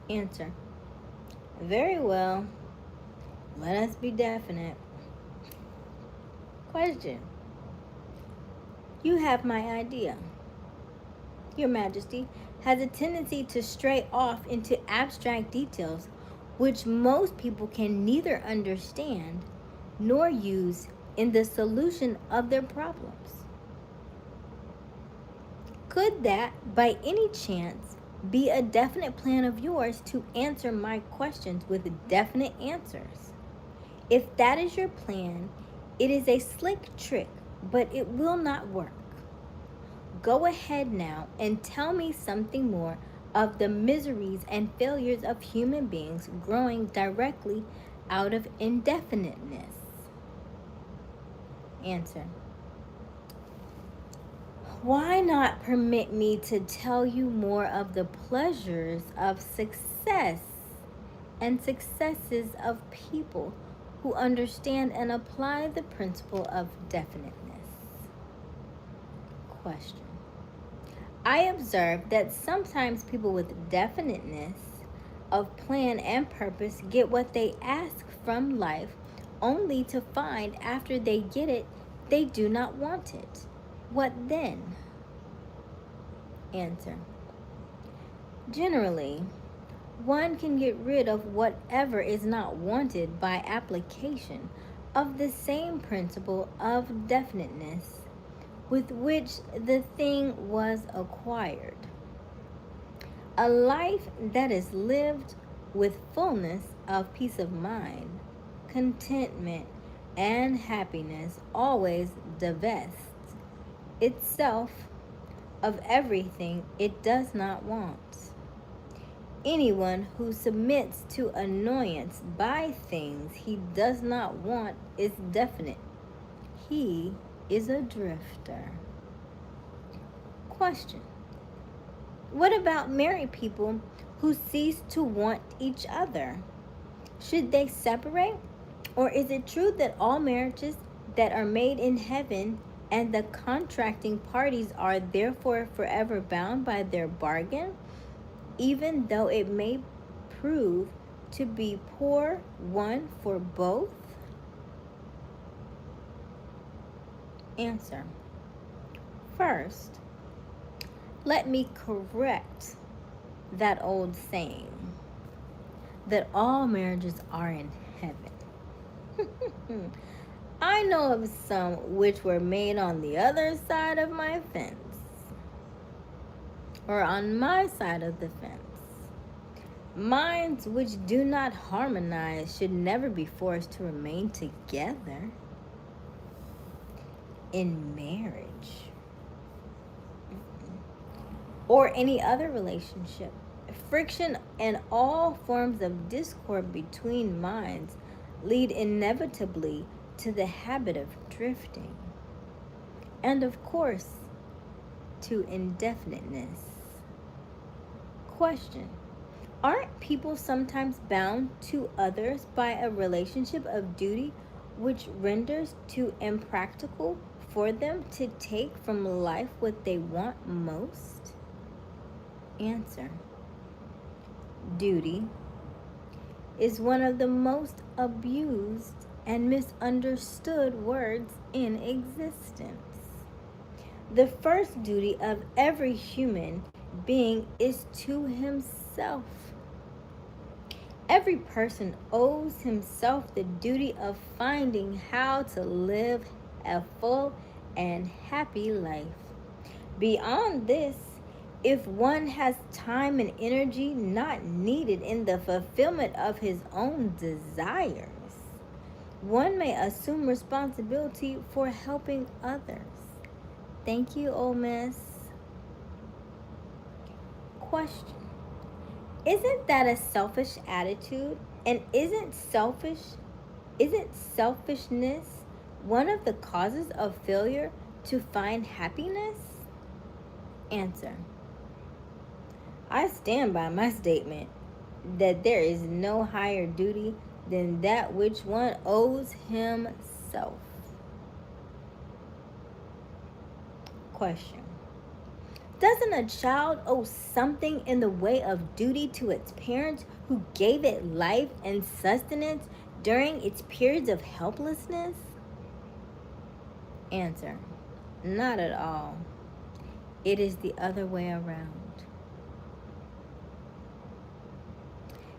Answer. Very well. Let us be definite. Question. You have my idea. Your Majesty has a tendency to stray off into abstract details which most people can neither understand nor use in the solution of their problems. Could that, by any chance, be a definite plan of yours to answer my questions with definite answers? If that is your plan, it is a slick trick, but it will not work. Go ahead now and tell me something more of the miseries and failures of human beings growing directly out of indefiniteness. Answer. Why not permit me to tell you more of the pleasures of success and successes of people who understand and apply the principle of definiteness? Question. I observe that sometimes people with definiteness of plan and purpose get what they ask from life only to find after they get it, they do not want it. What then? Answer. Generally, one can get rid of whatever is not wanted by application of the same principle of definiteness with which the thing was acquired. A life that is lived with fullness of peace of mind, contentment, and happiness always divests itself of everything it does not want. Anyone who submits to annoyance by things he does not want is definite. He is a drifter. Question. What about married people who cease to want each other? Should they separate? Or is it true that all marriages that are made in heaven and the contracting parties are therefore forever bound by their bargain, even though it may prove to be poor one for both? Answer. First, let me correct that old saying that all marriages are in heaven. I know of some which were made on the other side of my fence, or on my side of the fence. Minds which do not harmonize should never be forced to remain together in marriage or any other relationship. Friction and all forms of discord between minds lead inevitably to the habit of drifting, and of course, to indefiniteness. Question. Aren't people sometimes bound to others by a relationship of duty which renders too impractical for them to take from life what they want most? Answer. Duty is one of the most abused and misunderstood words in existence. The first duty of every human being is to himself. Every person owes himself the duty of finding how to live a full and happy life. Beyond this, if one has time and energy not needed in the fulfillment of his own desires, one may assume responsibility for helping others. Thank you, old miss. Question. Isn't that a selfish attitude? And isn't selfishness one of the causes of failure to find happiness? Answer. I stand by my statement that there is no higher duty than that which one owes himself. self. Question. Doesn't a child owe something in the way of duty to its parents who gave it life and sustenance during its periods of helplessness? Answer. Not at all. It is the other way around.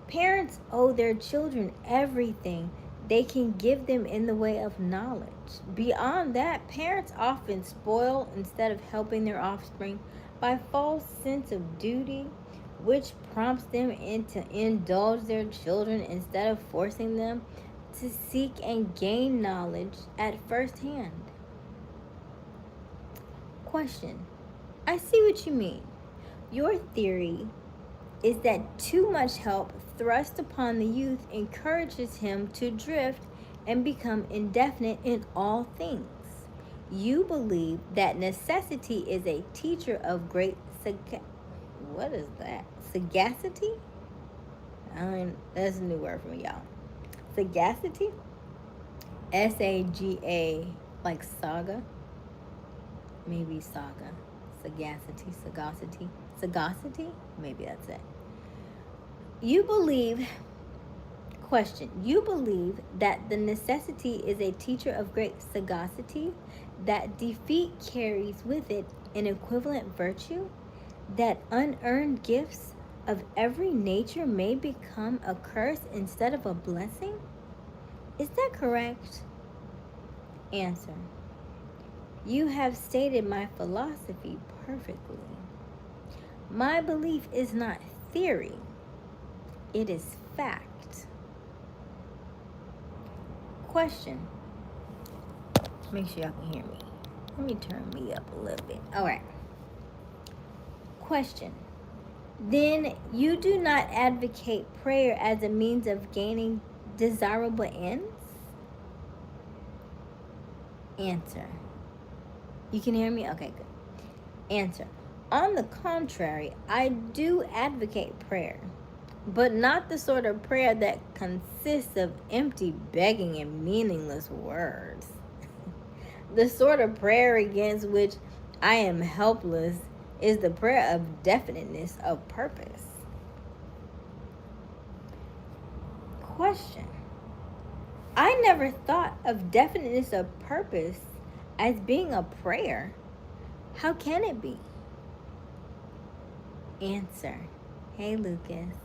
Parents owe their children everything they can give them in the way of knowledge. Beyond that, parents often spoil instead of helping their offspring by false sense of duty, which prompts them to indulge their children instead of forcing them to seek and gain knowledge at first hand. Question. I see what you mean. Your theory is that too much help thrust upon the youth encourages him to drift and become indefinite in all things. You believe that necessity is a teacher of great what is that? Sagacity? That's a new word for me, y'all. Sagacity? SAGA, like saga. Maybe saga. Sagacity? Maybe that's it. You believe that the necessity is a teacher of great sagacity, that defeat carries with it an equivalent virtue, that unearned gifts of every nature may become a curse instead of a blessing? Is that correct? Answer. You have stated my philosophy perfectly. My belief is not theory. It is fact. Question. Make sure y'all can hear me. Let me turn me up a little bit. All right. Question. Then you do not advocate prayer as a means of gaining desirable ends? Answer. You can hear me? Okay, good. Answer. On the contrary, I do advocate prayer, but not the sort of prayer that consists of empty begging and meaningless words. The sort of prayer against which I am helpless is the prayer of definiteness of purpose. Question. I never thought of definiteness of purpose as being a prayer. How can it be? Answer. Hey, Lucas.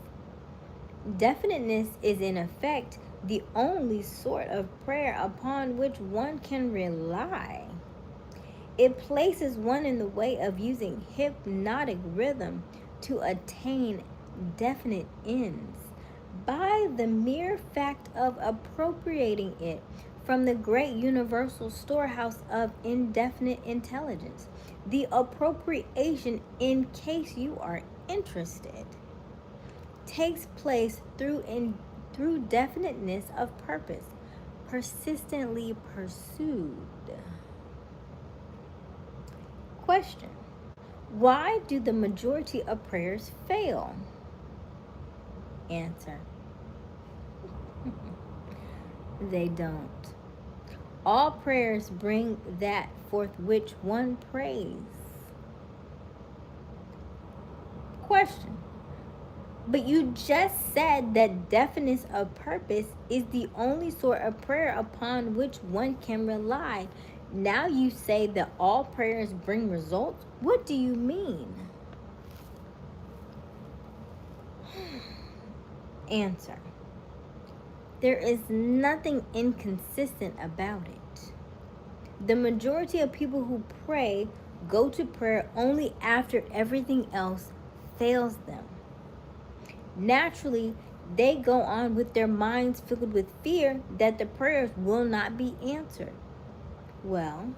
Definiteness is in effect the only sort of prayer upon which one can rely. It places one in the way of using hypnotic rhythm to attain definite ends by the mere fact of appropriating it from the great universal storehouse of indefinite intelligence. The appropriation, in case you are interested, takes place through definiteness of purpose, persistently pursued. Question. Why do the majority of prayers fail? Answer. They don't. All prayers bring that forth which one prays. Question. But you just said that definiteness of purpose is the only sort of prayer upon which one can rely. Now you say that all prayers bring results? What do you mean? Answer. There is nothing inconsistent about it. The majority of people who pray go to prayer only after everything else fails them. Naturally, they go on with their minds filled with fear that the prayers will not be answered. Well,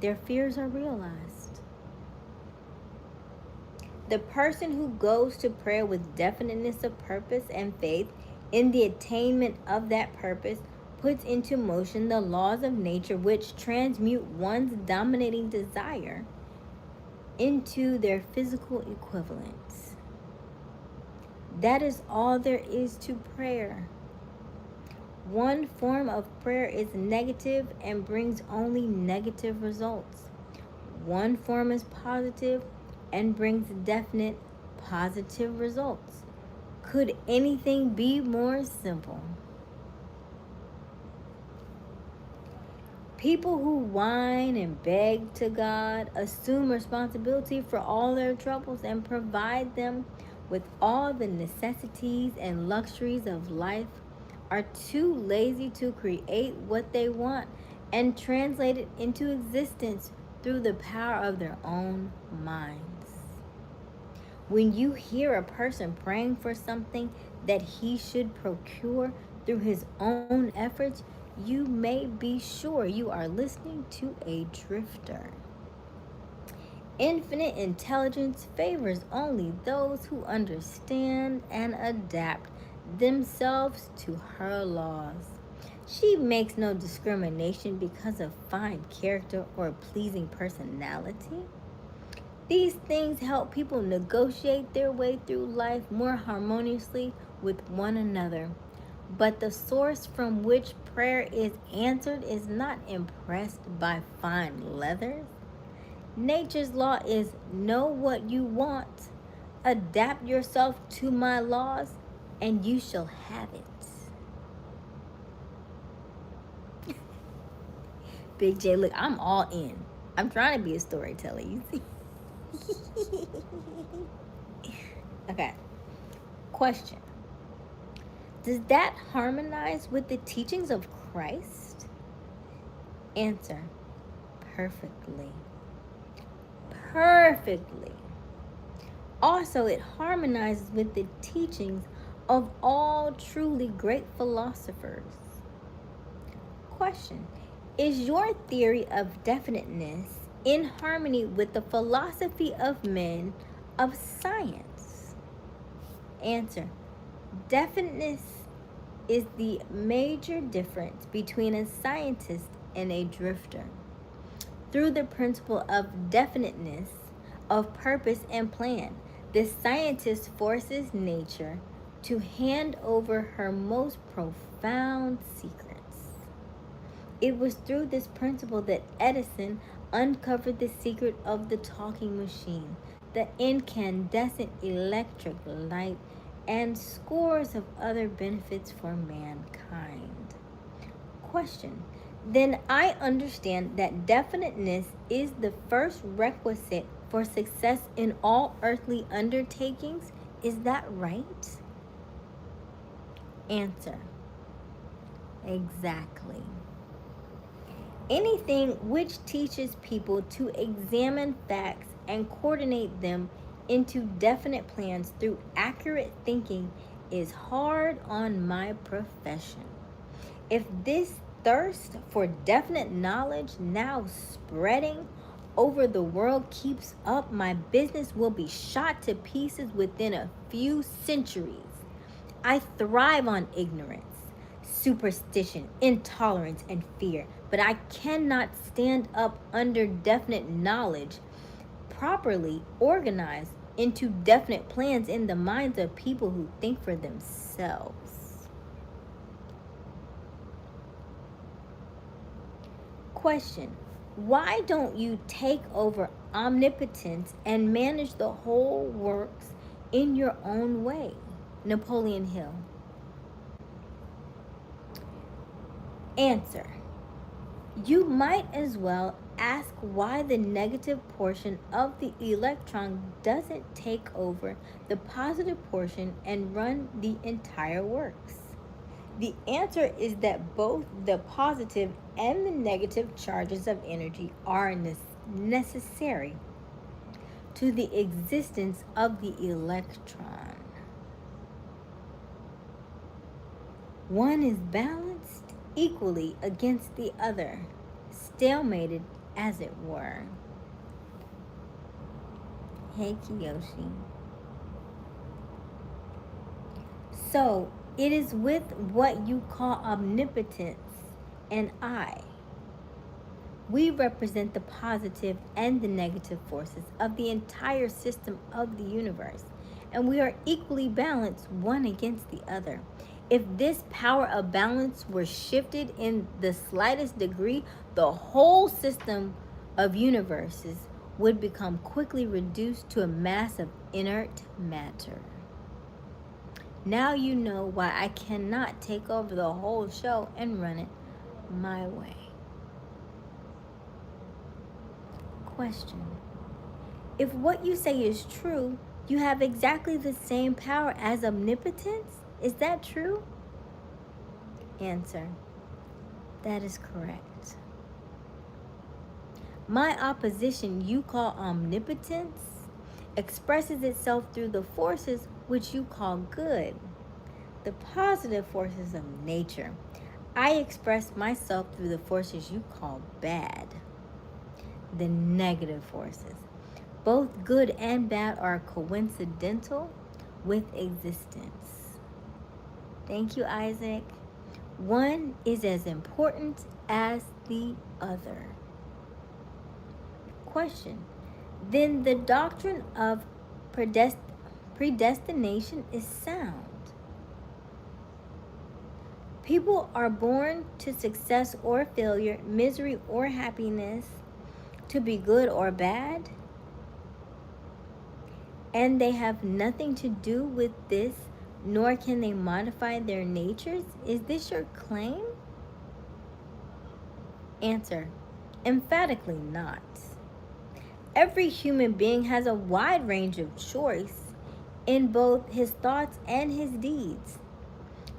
their fears are realized. The person who goes to prayer with definiteness of purpose and faith in the attainment of that purpose puts into motion the laws of nature which transmute one's dominating desire into their physical equivalents. That is all there is to prayer. One form of prayer is negative and brings only negative results. One form is positive and brings definite positive results. Could anything be more simple? People who whine and beg to God assume responsibility for all their troubles and provide them with all the necessities and luxuries of life are too lazy to create what they want and translate it into existence through the power of their own minds. When you hear a person praying for something that he should procure through his own efforts, you may be sure you are listening to a drifter. Infinite intelligence favors only those who understand and adapt themselves to her laws. She makes no discrimination because of fine character or pleasing personality. These things help people negotiate their way through life more harmoniously with one another. But the source from which prayer is answered is not impressed by fine leathers. Nature's law is know what you want, adapt yourself to my laws, and you shall have it. Big J, look, I'm all in. I'm trying to be a storyteller, you see. Okay. Question. Does that harmonize with the teachings of Christ? Answer. Perfectly. Perfectly. Also, it harmonizes with the teachings of all truly great philosophers. Question. Is your theory of definiteness in harmony with the philosophy of men of science? Answer. Definiteness is the major difference between a scientist and a drifter. Through the principle of definiteness of purpose and plan, the scientist forces nature to hand over her most profound secrets. It was through this principle that Edison uncovered the secret of the talking machine, the incandescent electric light, and scores of other benefits for mankind. Question. Then I understand that definiteness is the first requisite for success in all earthly undertakings. Is that right? Answer. Exactly. Anything which teaches people to examine facts and coordinate them into definite plans through accurate thinking is hard on my profession. If this thirst for definite knowledge now spreading over the world keeps up, my business will be shot to pieces within a few centuries. I thrive on ignorance, superstition, intolerance, and fear, but I cannot stand up under definite knowledge properly organized into definite plans in the minds of people who think for themselves. Question. Why don't you take over omnipotence and manage the whole works in your own way? Napoleon Hill. Answer. You might as well ask why the negative portion of the electron doesn't take over the positive portion and run the entire works. The answer is that both the positive and the negative charges of energy are necessary to the existence of the electron. One is balanced equally against the other, stalemated as it were. Hey, Kiyoshi. So, it is with what you call omnipotence and I. We represent the positive and the negative forces of the entire system of the universe, and we are equally balanced one against the other. If this power of balance were shifted in the slightest degree, the whole system of universes would become quickly reduced to a mass of inert matter. Now you know why I cannot take over the whole show and run it my way. Question. If what you say is true, you have exactly the same power as omnipotence? Is that true? Answer. That is correct. My opposition you call omnipotence expresses itself through the forces which you call good, the positive forces of nature. I express myself through the forces you call bad, the negative forces. Both good and bad are coincidental with existence. Thank you, Isaac. One is as important as the other. Question. Then the doctrine of predestination is sound. People are born to success or failure, misery or happiness, to be good or bad, and they have nothing to do with this, nor can they modify their natures. Is this your claim? Answer. Emphatically not. Every human being has a wide range of choice in both his thoughts and his deeds.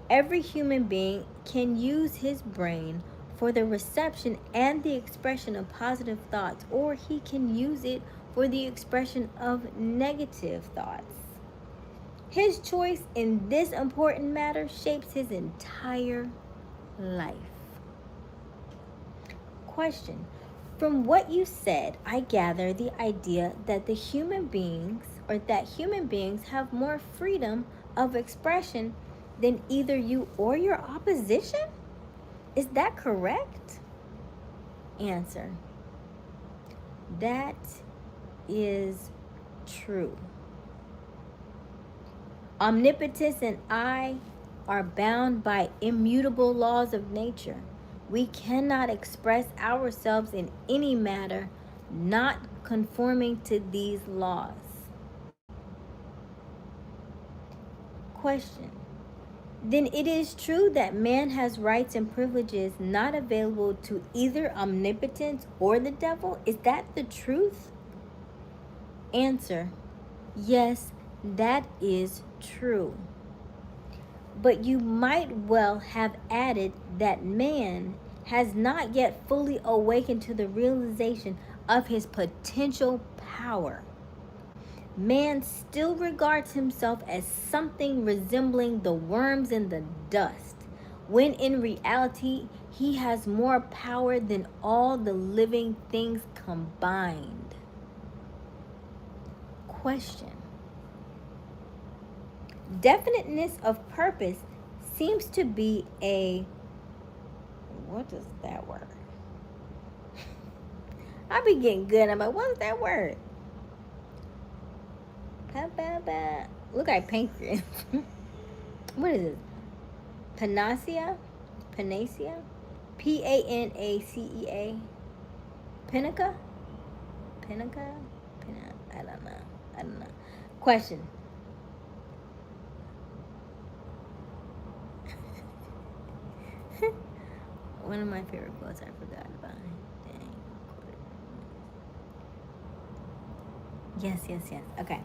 Every human being can use his brain for the reception and the expression of positive thoughts, or he can use it for the expression of negative thoughts. His choice in this important matter shapes his entire life. Question. From what you said, I gather the idea that human beings have more freedom of expression than either you or your opposition? Is that correct? Answer. That is true. Omnipotence and I are bound by immutable laws of nature. We cannot express ourselves in any matter not conforming to these laws. Question. Then it is true that man has rights and privileges not available to either omnipotence or the devil? Is that the truth? Answer. Yes, that is true. But you might well have added that man has not yet fully awakened to the realization of his potential power. Man still regards himself as something resembling the worms in the dust, when in reality he has more power than all the living things combined. Question. Definiteness of purpose seems to be a... What is that word? I be getting good. I'm like, what is that word? Look like pancreas. What is it? Panacea? Panacea? Panacea? Pinnaca? Pinnaca? I don't know. Question. One of my favorite quotes I forgot about. Dang. Yes. Okay.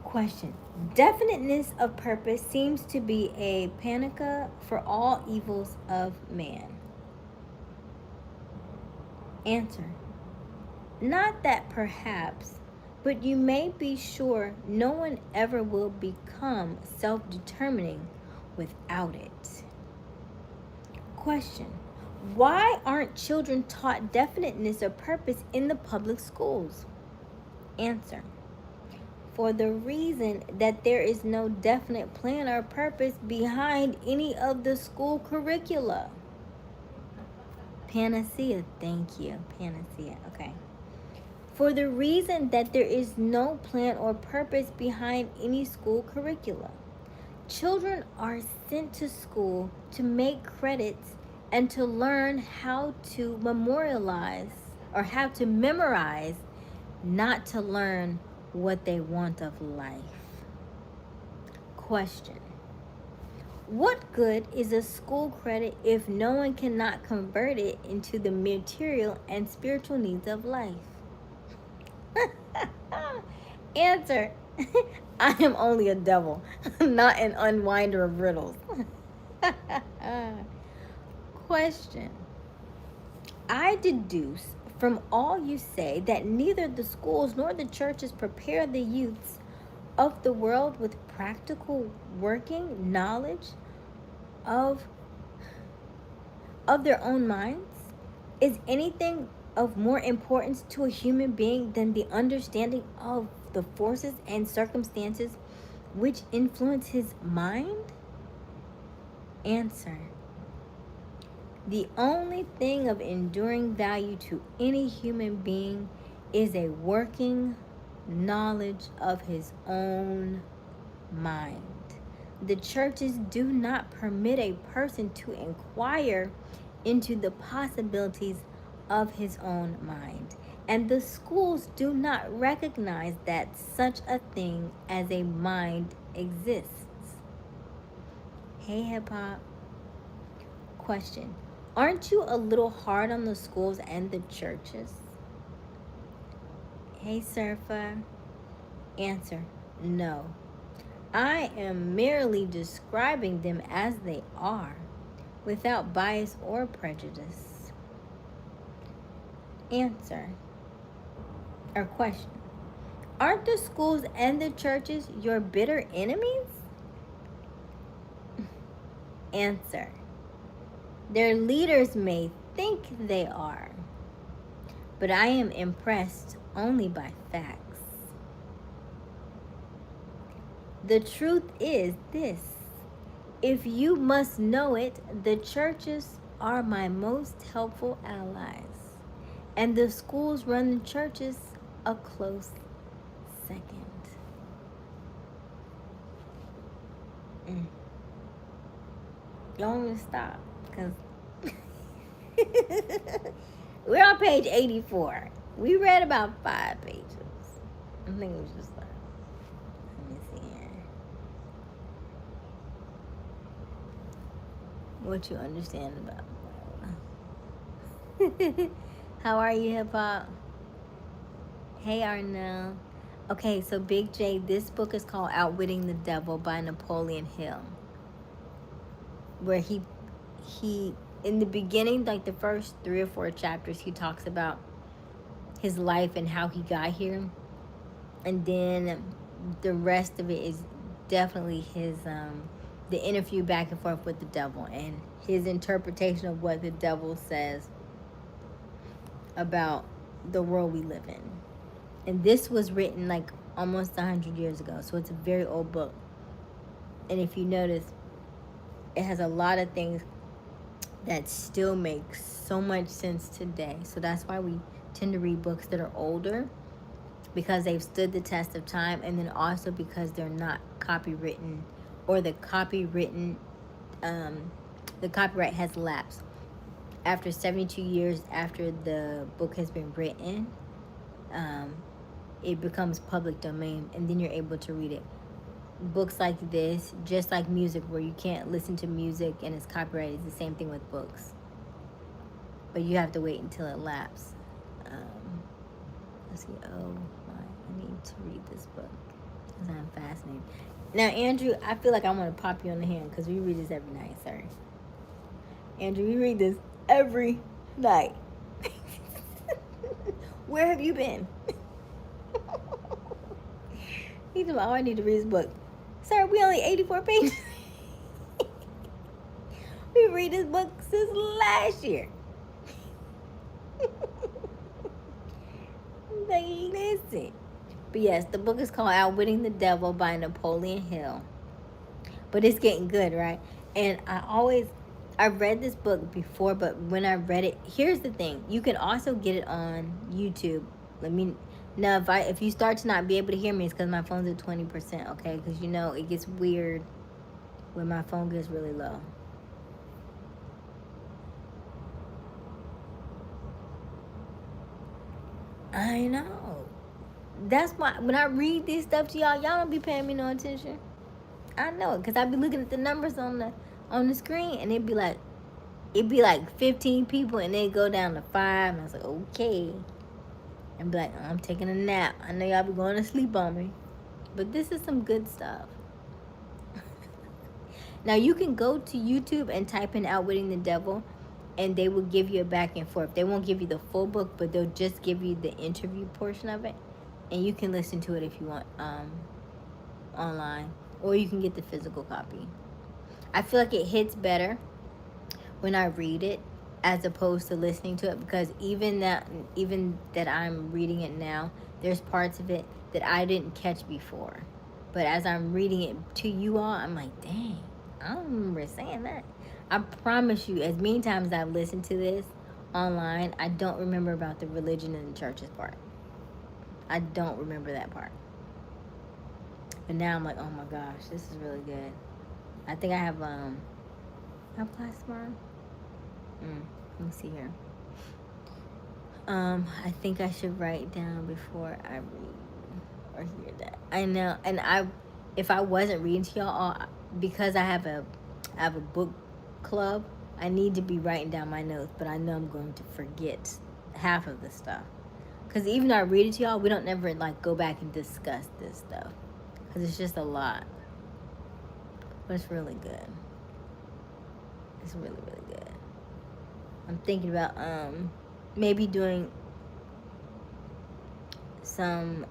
Question. Definiteness of purpose seems to be a panacea for all evils of man. Answer. Not that perhaps, but you may be sure no one ever will become self-determining without it. Question. Why aren't children taught definiteness of purpose in the public schools? Answer. For the reason that there is no definite plan or purpose behind any of the school curricula. Panacea, thank you. Panacea, okay. For the reason that there is no plan or purpose behind any school curricula. Children are sent to school to make credits and to learn how to memorialize or how to memorize, not to learn what they want of life. Question: what good is a school credit if no one cannot convert it into the material and spiritual needs of life? Answer: I am only a devil, not an unwinder of riddles. Question: I deduce from all you say that neither the schools nor the churches prepare the youths of the world with practical working knowledge of their own minds. Is anything of more importance to a human being than the understanding of the forces and circumstances which influence his mind? Answer: the only thing of enduring value to any human being is a working knowledge of his own mind. The churches do not permit a person to inquire into the possibilities of his own mind, and the schools do not recognize that such a thing as a mind exists. Hey, hip hop. Question: aren't you a little hard on the schools and the churches? Hey, Surfa. Answer: no. I am merely describing them as they are, without bias or prejudice. Answer or question: aren't the schools and the churches your bitter enemies? Answer: their leaders may think they are, but I am impressed only by facts. The truth is this: if you must know it, the churches are my most helpful allies, and the schools run the churches a close second. Y'all want me to stop? Because we're on page 84. We read about 5 pages. I think it was just like, let me see here. What you understand about. How are you, hip hop? Hey, Arnell. Okay, so Big J, this book is called Outwitting the Devil by Napoleon Hill. Where he in the beginning, like the first 3 or 4 chapters, he talks about his life and how he got here. And then the rest of it is definitely his the interview back and forth with the devil and his interpretation of what the devil says about the world we live in. And this was written like almost 100 years ago, so it's a very old book. And if you notice, it has a lot of things that still make so much sense today. So that's why we tend to read books that are older, because they've stood the test of time, and then also because they're not copywritten, or the copyright has lapsed. After 72 years after the book has been written, it becomes public domain, and then you're able to read it. Books like this, just like music, where you can't listen to music and it's copyrighted, it's the same thing with books. But you have to wait until it lapses. Let's see. Oh my, I need to read this book because I'm fascinated. Now, Andrew, I feel like I want to pop you on the hand because we read this every night, sir. Andrew, we read this every night. Where have you been? He's like, oh, I need to read this book. Sir, we only 84 pages. We read this book since last year. Like, listen. But yes, the book is called Outwitting the Devil by Napoleon Hill. But it's getting good, right? And I've read this book before, but when I read it, here's the thing. You can also get it on YouTube. Now, if you start to not be able to hear me, it's because my phone's at 20%, okay? Because, it gets weird when my phone gets really low. I know. That's why when I read this stuff to y'all don't be paying me no attention. I know it, cause I be looking at the numbers on the screen, and it'd be like 15 people, and they go down to 5, and I was like, okay, and be like, oh, I'm taking a nap. I know y'all be going to sleep on me, but this is some good stuff. Now you can go to YouTube and type in "Outwitting the Devil," and they will give you a back and forth. They won't give you the full book, but they'll just give you the interview portion of it, and you can listen to it if you want online, or you can get the physical copy. I feel like it hits better when I read it as opposed to listening to it, because even that I'm reading it now, there's parts of it that I didn't catch before, but as I'm reading it to you all, I'm like, dang, I don't remember saying that. I promise you, as many times as I've listened to this online, I don't remember about the religion and the churches part. I don't remember that part. But now I'm like, oh my gosh, this is really good. I think I have class tomorrow. Let me see here. I think I should write down before I read or hear that. I know, and if I wasn't reading to y'all, because I have a book club, I need to be writing down my notes, but I know I'm going to forget half of the stuff. Because even though I read it to y'all, we don't never like go back and discuss this stuff, because it's just a lot. But it's really good. It's really, really good. I'm thinking about maybe doing some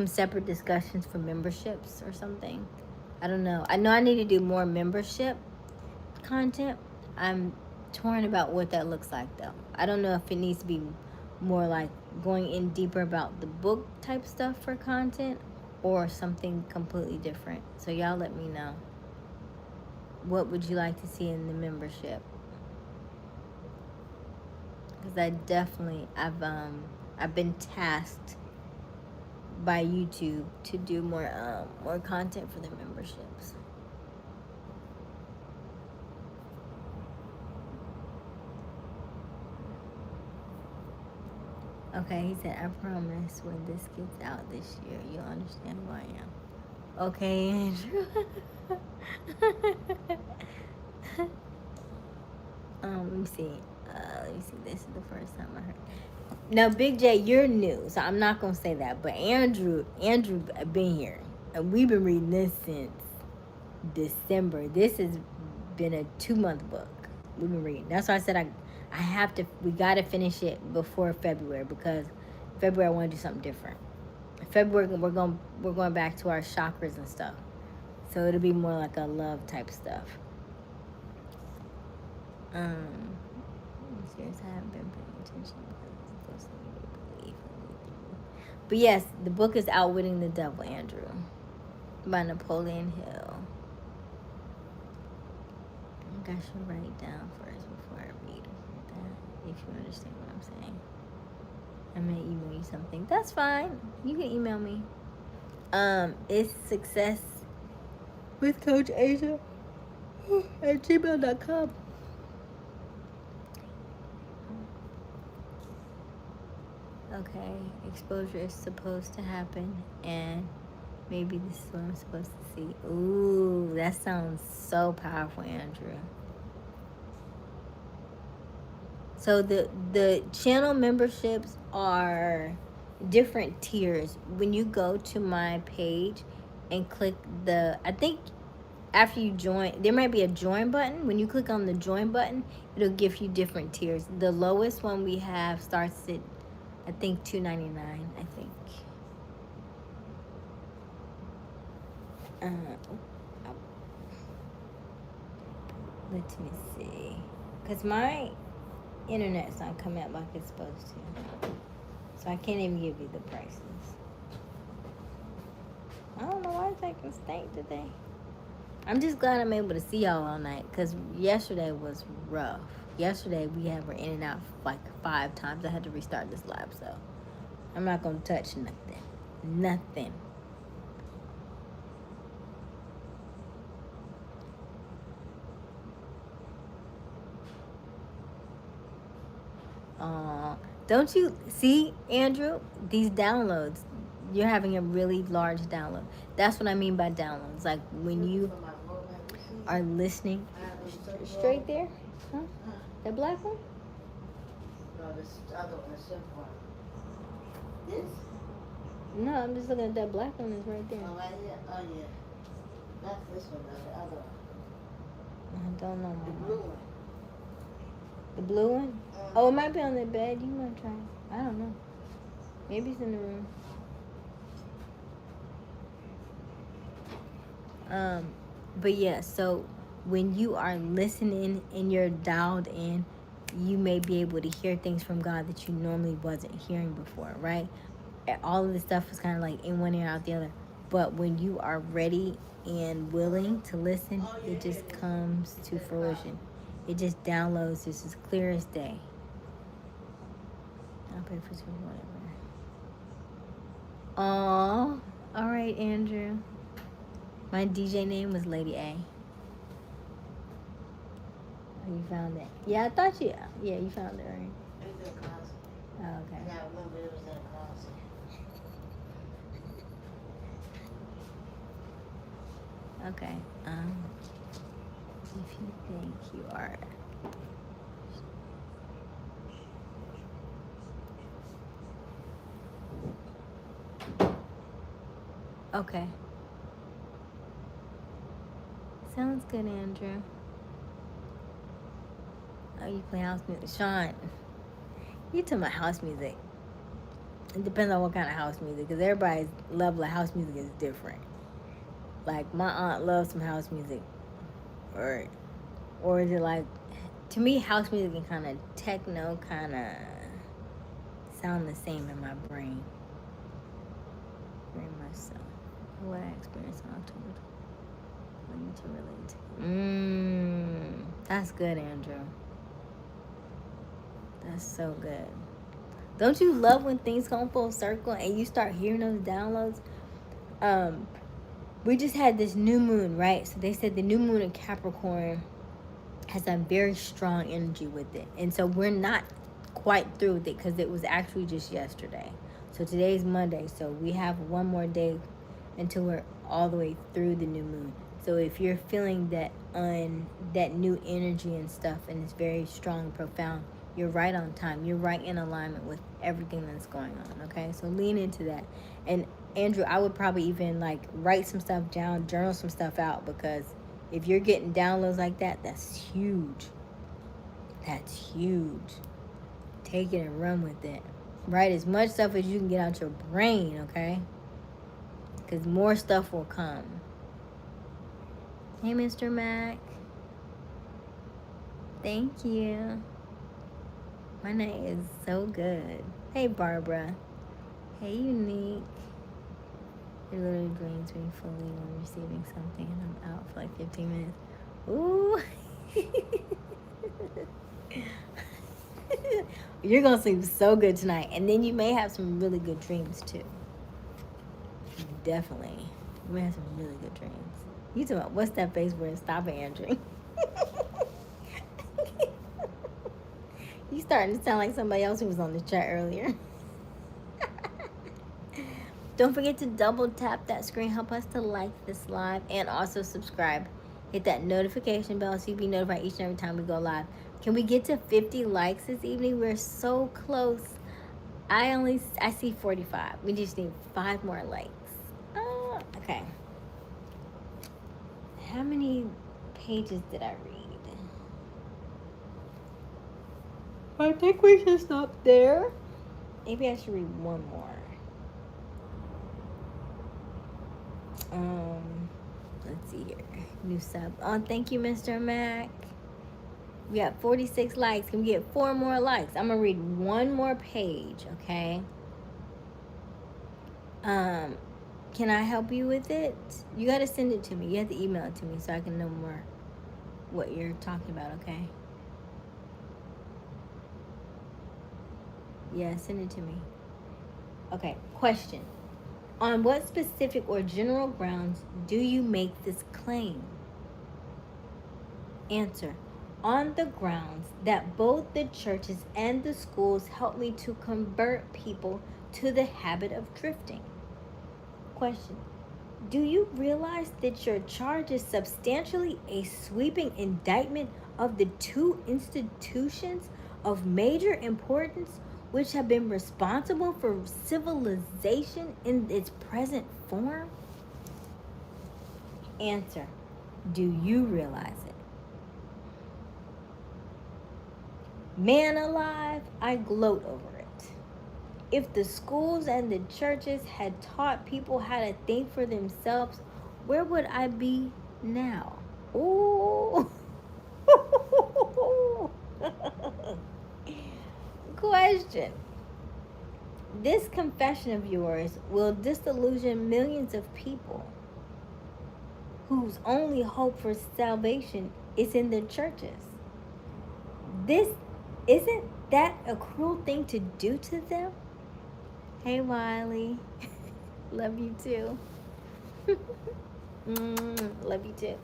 separate discussions for memberships or something. I don't know. I know I need to do more membership content. I'm torn about what that looks like, though. I don't know if it needs to be more like going in deeper about the book type stuff for content, or something completely different. So y'all let me know. What would you like to see in the membership? Because I've been tasked by YouTube to do more content for the memberships. Okay, he said, I promise when this gets out this year, you'll understand who I am. Okay, Andrew. Let me see. This is the first time I heard. Now, Big J, you're new, so I'm not gonna say that. But Andrew been here, and we've been reading this since December. This has been a 2-month book. We've been reading. That's why I said we gotta finish it before February, because February I want to do something different. February we're going back to our chakras and stuff, so it'll be more like a love type stuff. Serious, I haven't been paying attention because but yes, the book is Outwitting the Devil, Andrew, by Napoleon Hill. I think I should write it down first before I read that, if you understand what I'm saying. I may email you something. That's fine. You can email me. It's success with Coach Aysia at gmail.com. Okay, exposure is supposed to happen, and maybe this is what I'm supposed to see. Ooh, that sounds so powerful, Andrew. So the channel memberships are different tiers. When you go to my page and click I think after you join, there might be a join button. When you click on the join button, it'll give you different tiers. The lowest one we have starts at, I think, $2.99. I think. Let me see, cause my internet's not coming up like it's supposed to, so I can't even give you the prices. I don't know why it's acting stank today. I'm just glad I'm able to see y'all all night, cause yesterday was rough. Yesterday we were in and out like 5 times. I had to restart this lab, so I'm not gonna touch nothing. Don't you see, Andrew? These downloads, you're having a really large download. That's what I mean by downloads. Like when you For my phone, have you seen are listening straight there. Huh? That black one? No, this other one, the silver one. This? No, I'm just looking at that black one. Is right there. Oh, right here? Oh, yeah. Not this one, though, the other one. I don't know. The blue one. The blue one? Oh, it might be on the bed. You might try. I don't know. Maybe it's in the room. But yeah, so when you are listening and you're dialed in, you may be able to hear things from God that you normally wasn't hearing before, right? All of this stuff is kind of like in one ear out the other. But when you are ready and willing to listen, it just comes to fruition. It just downloads just as clear as day. I'll pay for some whatever. Aw, all right, Andrew. My DJ name was Lady A. Oh, you found it? Yeah, I thought you. Yeah, you found it, right? It was in the closet. Oh, okay. And I remember it was in the closet. Okay. If you think you are. Okay. Sounds good, Andrew. Oh, you play house music. Sean, you talking about house music. It depends on what kind of house music, because everybody's level of house music is different. Like, my aunt loves some house music. Or is it like, to me, house music and kind of techno kind of sound the same in my brain. Very much so. What I experienced in October. I need to relate. That's good, Andrew. That's so good. Don't you love when things come full circle and you start hearing those downloads? We just had this new moon, right? So they said the new moon in Capricorn has a very strong energy with it. And so we're not quite through with it because it was actually just yesterday. So today's Monday. So we have one more day until we're all the way through the new moon. So if you're feeling that that new energy and stuff, and it's very strong, profound, you're right on time. You're right in alignment with everything that's going on, okay? So lean into that. And Andrew, I would probably even like write some stuff down, journal some stuff out, because if you're getting downloads like that, that's huge. That's huge. Take it and run with it. Write as much stuff as you can get out your brain, okay? Because more stuff will come. Hey, Mr. Mac. Thank you. My night is so good. Hey, Barbara. Hey, Unique. It literally drains me fully when receiving something and I'm out for like 15 minutes. Ooh. You're going to sleep so good tonight. And then you may have some really good dreams, too. Definitely. You may have some really good dreams. You talking about, what's that face where? Stop answering. You starting to sound like somebody else who was on the chat earlier. Don't forget to double tap that screen. Help us to like this live and also subscribe. Hit that notification bell so you'll be notified each and every time we go live. Can we get to 50 likes this evening? We're so close. I see 45. We just need 5 more likes. Okay. How many pages did I read? I think we should stop there. Maybe I should read one more. Let's see here. New sub. Oh, thank you, Mr. Mac. We got 46 likes. Can we get 4 more likes? I'm gonna read one more page, okay? Can I help you with it? You gotta send it to me. You have to email it to me so I can know more what you're talking about, okay? Yeah, send it to me. Okay, question. On what specific or general grounds do you make this claim? Answer. on the grounds that both the churches and the schools help me to convert people to the habit of drifting. Question: do you realize that your charge is substantially a sweeping indictment of the two institutions of major importance which have been responsible for civilization in its present form? Answer: do you realize it? Man alive, I gloat over it. If the schools and the churches had taught people how to think for themselves, where would I be now? Ooh. Question: this confession of yours will disillusion millions of people whose only hope for salvation is in the churches. This isn't that a cruel thing to do to them? Hey Wiley, love you too. Love you too.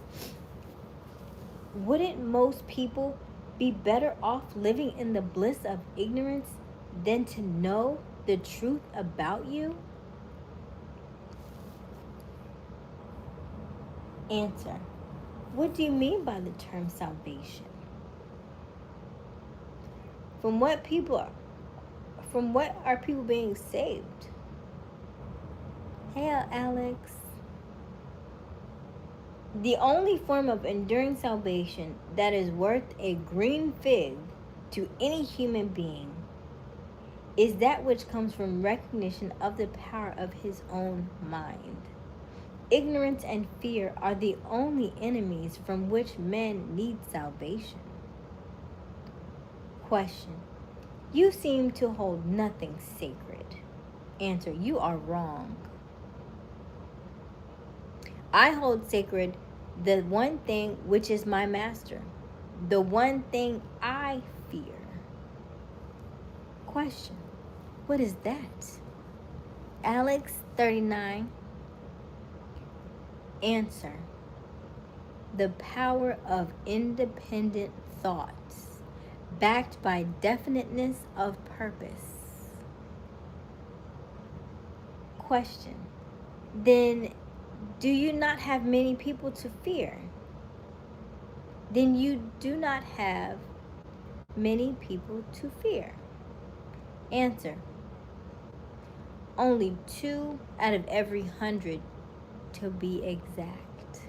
Wouldn't most people be better off living in the bliss of ignorance than to know the truth about you? Answer: what do you mean by the term salvation? From what are people being saved? Hey Alex. The only form of enduring salvation that is worth a green fig to any human being is that which comes from recognition of the power of his own mind. Ignorance and fear are the only enemies from which men need salvation. Question: you seem to hold nothing sacred. Answer: you are wrong. I hold sacred the one thing which is my master, the one thing I fear. Question: what is that? Alex 39. Answer: the power of independent thoughts, backed by definiteness of purpose. Question: then do you not have many people to fear? Then you do not have many people to fear. Answer: only 2 out of every 100 to be exact.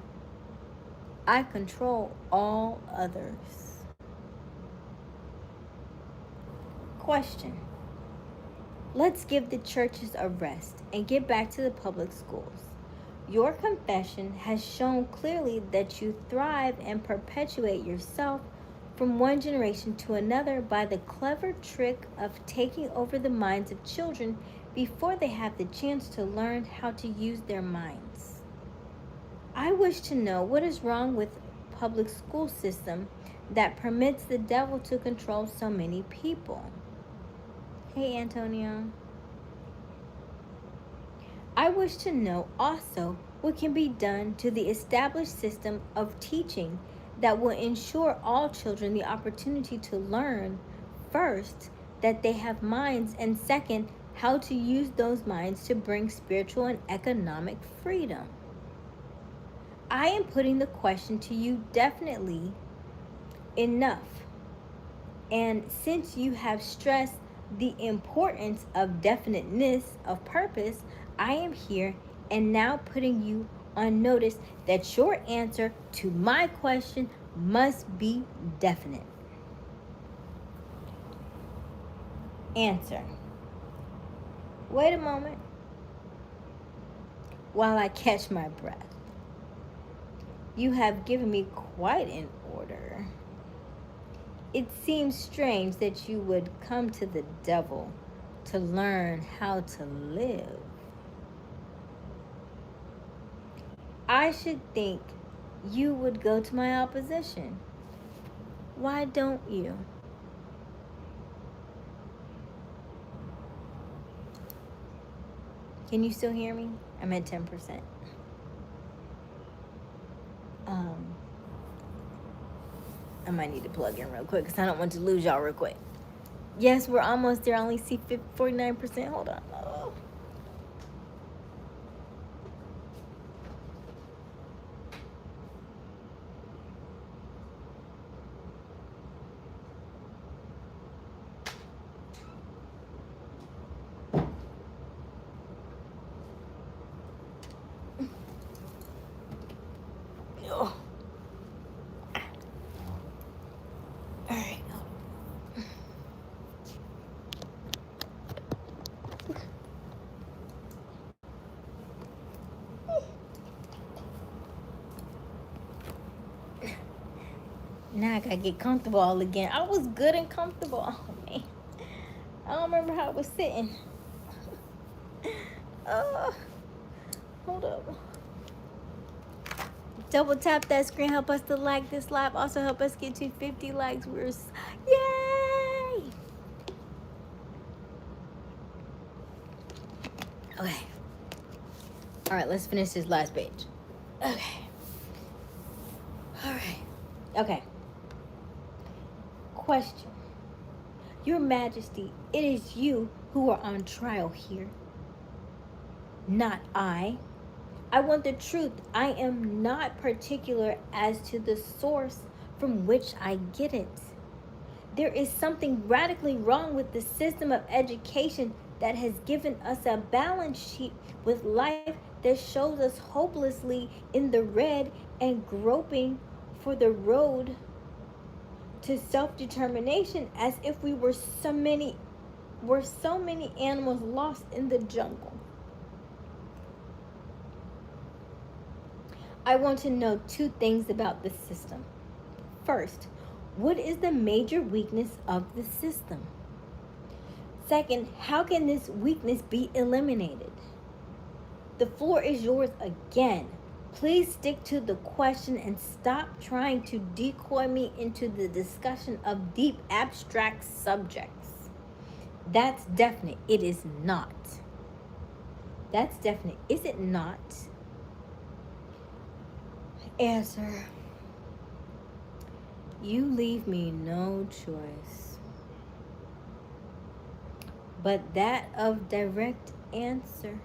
I control all others. Question: let's give the churches a rest and get back to the public schools. Your confession has shown clearly that you thrive and perpetuate yourself from one generation to another by the clever trick of taking over the minds of children before they have the chance to learn how to use their minds. I wish to know what is wrong with public school system that permits the devil to control so many people. Hey Antonio. I wish to know also what can be done to the established system of teaching that will ensure all children the opportunity to learn, first, that they have minds, and second, how to use those minds to bring spiritual and economic freedom. I am putting the question to you definitely enough. And since you have stressed the importance of definiteness of purpose, I am here and now putting you on notice that your answer to my question must be definite. Answer: wait a moment while I catch my breath. You have given me quite an order. It seems strange that you would come to the devil to learn how to live. I should think you would go to my opposition. Why don't you? Can you still hear me? I'm at 10%. I might need to plug in real quick because I don't want to lose y'all real quick. Yes, we're almost there. I only see 49%. Hold on. Oh. Oh. All right. Now I gotta get comfortable all again. I was good and comfortable. Oh man, I don't remember how I was sitting. uh, Hold up. Double tap that screen. Help us to like this live. Also help us get to 50 likes. Yay! Okay. All right. Let's finish this last page. Okay. All right. Okay. Question. Your Majesty, it is you who are on trial here, not I. I want the truth. I am not particular as to the source from which I get it. There is something radically wrong with the system of education that has given us a balance sheet with life that shows us hopelessly in the red and groping for the road to self-determination as if we were so many animals lost in the jungle. I want to know two things about the system. First, what is the major weakness of the system? Second, how can this weakness be eliminated? The floor is yours again. Please stick to the question and stop trying to decoy me into the discussion of deep abstract subjects. That's definite. It is not. That's definite. Is it not? Answer. You leave me no choice but that of direct answer.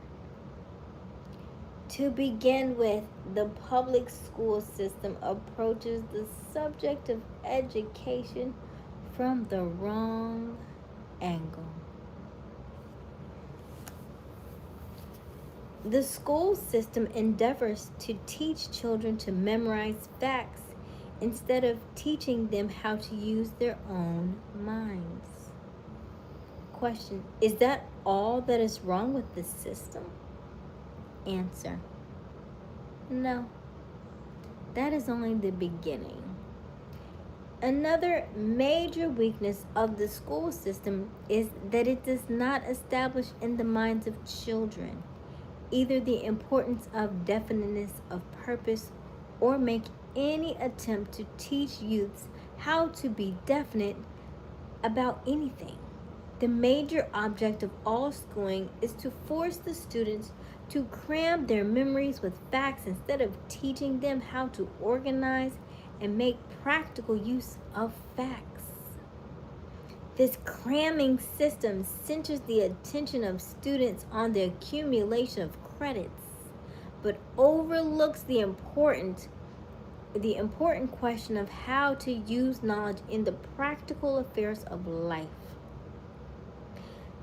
To begin with, the public school system approaches the subject of education from the wrong angle. The school system endeavors to teach children to memorize facts instead of teaching them how to use their own minds. Question: is that all that is wrong with the system? Answer: no. That is only the beginning. Another major weakness of the school system is that it does not establish in the minds of children either the importance of definiteness of purpose or make any attempt to teach youths how to be definite about anything. The major object of all schooling is to force the students to cram their memories with facts instead of teaching them how to organize and make practical use of facts. This cramming system centers the attention of students on the accumulation of credits, but overlooks the important question of how to use knowledge in the practical affairs of life.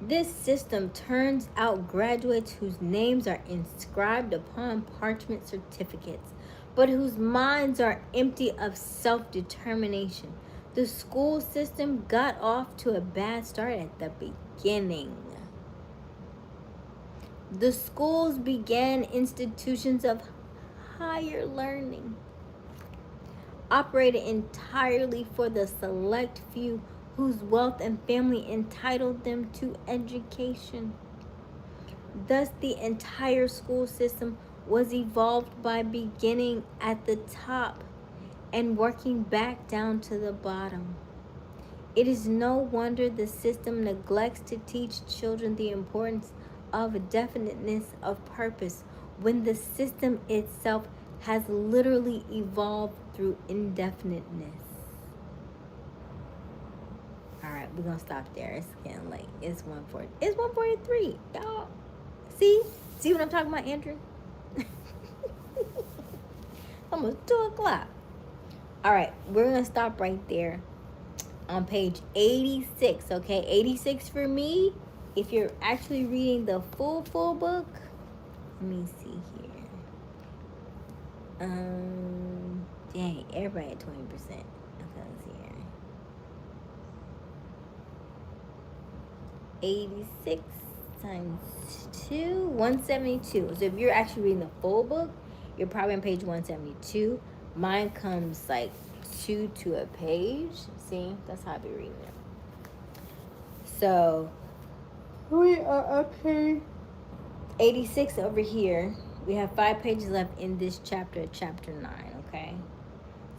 This system turns out graduates whose names are inscribed upon parchment certificates, but whose minds are empty of self-determination. The school system got off to a bad start at the beginning. The schools began institutions of higher learning, operated entirely for the select few whose wealth and family entitled them to education. Thus, the entire school system was evolved by beginning at the top and working back down to the bottom. It is no wonder the system neglects to teach children the importance of definiteness of purpose when the system itself has literally evolved through indefiniteness. All right, we're gonna stop there. It's getting late. It's 1:40. It's 1:43, y'all. See what I'm talking about, Andrew? Almost 2 o'clock. All right, we're gonna stop right there on page 86. Okay, 86 for me. If you're actually reading the full book, let me see here. Dang, everybody at 20%. Okay, let's see here. 86 times 2, 172. So if you're actually reading the full book, you're probably on page 172. Mine comes like 2 to a page. See, that's how I be reading it. So we are up page 86 over here. We have 5 pages left in this chapter, chapter 9, okay?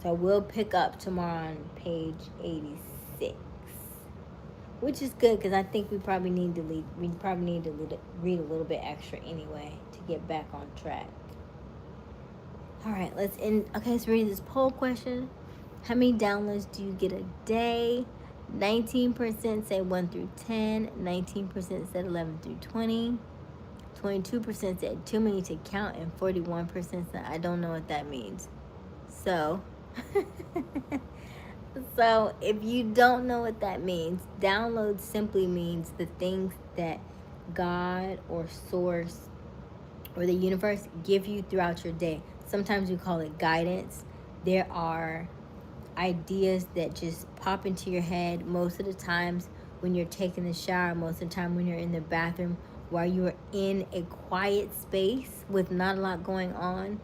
So we'll pick up tomorrow on page 86. Which is good because I think we probably need to read a little bit extra anyway to get back on track. All right, let's end. Okay, let's read this poll question. How many downloads do you get a day? 19% say 1 through 10. 19% said 11 through 20. 22% said too many to count, and 41% said I don't know what that means. So So if you don't know what that means, download simply means the things that God or source or the universe give you throughout your day. Sometimes we call it guidance. There are ideas that just pop into your head most of the times when you're taking the shower, most of the time when you're in the bathroom, while you're in a quiet space with not a lot going on,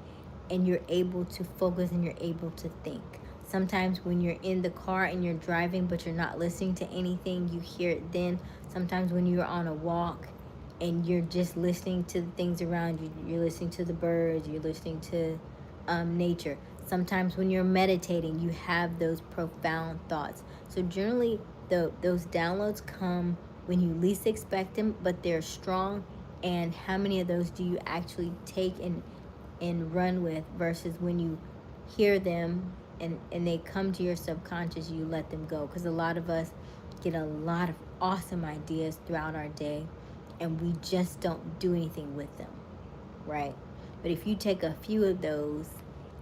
and you're able to focus and you're able to think. Sometimes when you're in the car and you're driving but you're not listening to anything, you hear it then. Sometimes when you're on a walk and you're just listening to the things around you, you're listening to the birds, you're listening to nature. Sometimes when you're meditating, you have those profound thoughts. So generally, those downloads come when you least expect them, but they're strong. And how many of those do you actually take and run with versus when you hear them and they come to your subconscious, you let them go? Because a lot of us get a lot of awesome ideas throughout our day and we just don't do anything with them, right? But if you take a few of those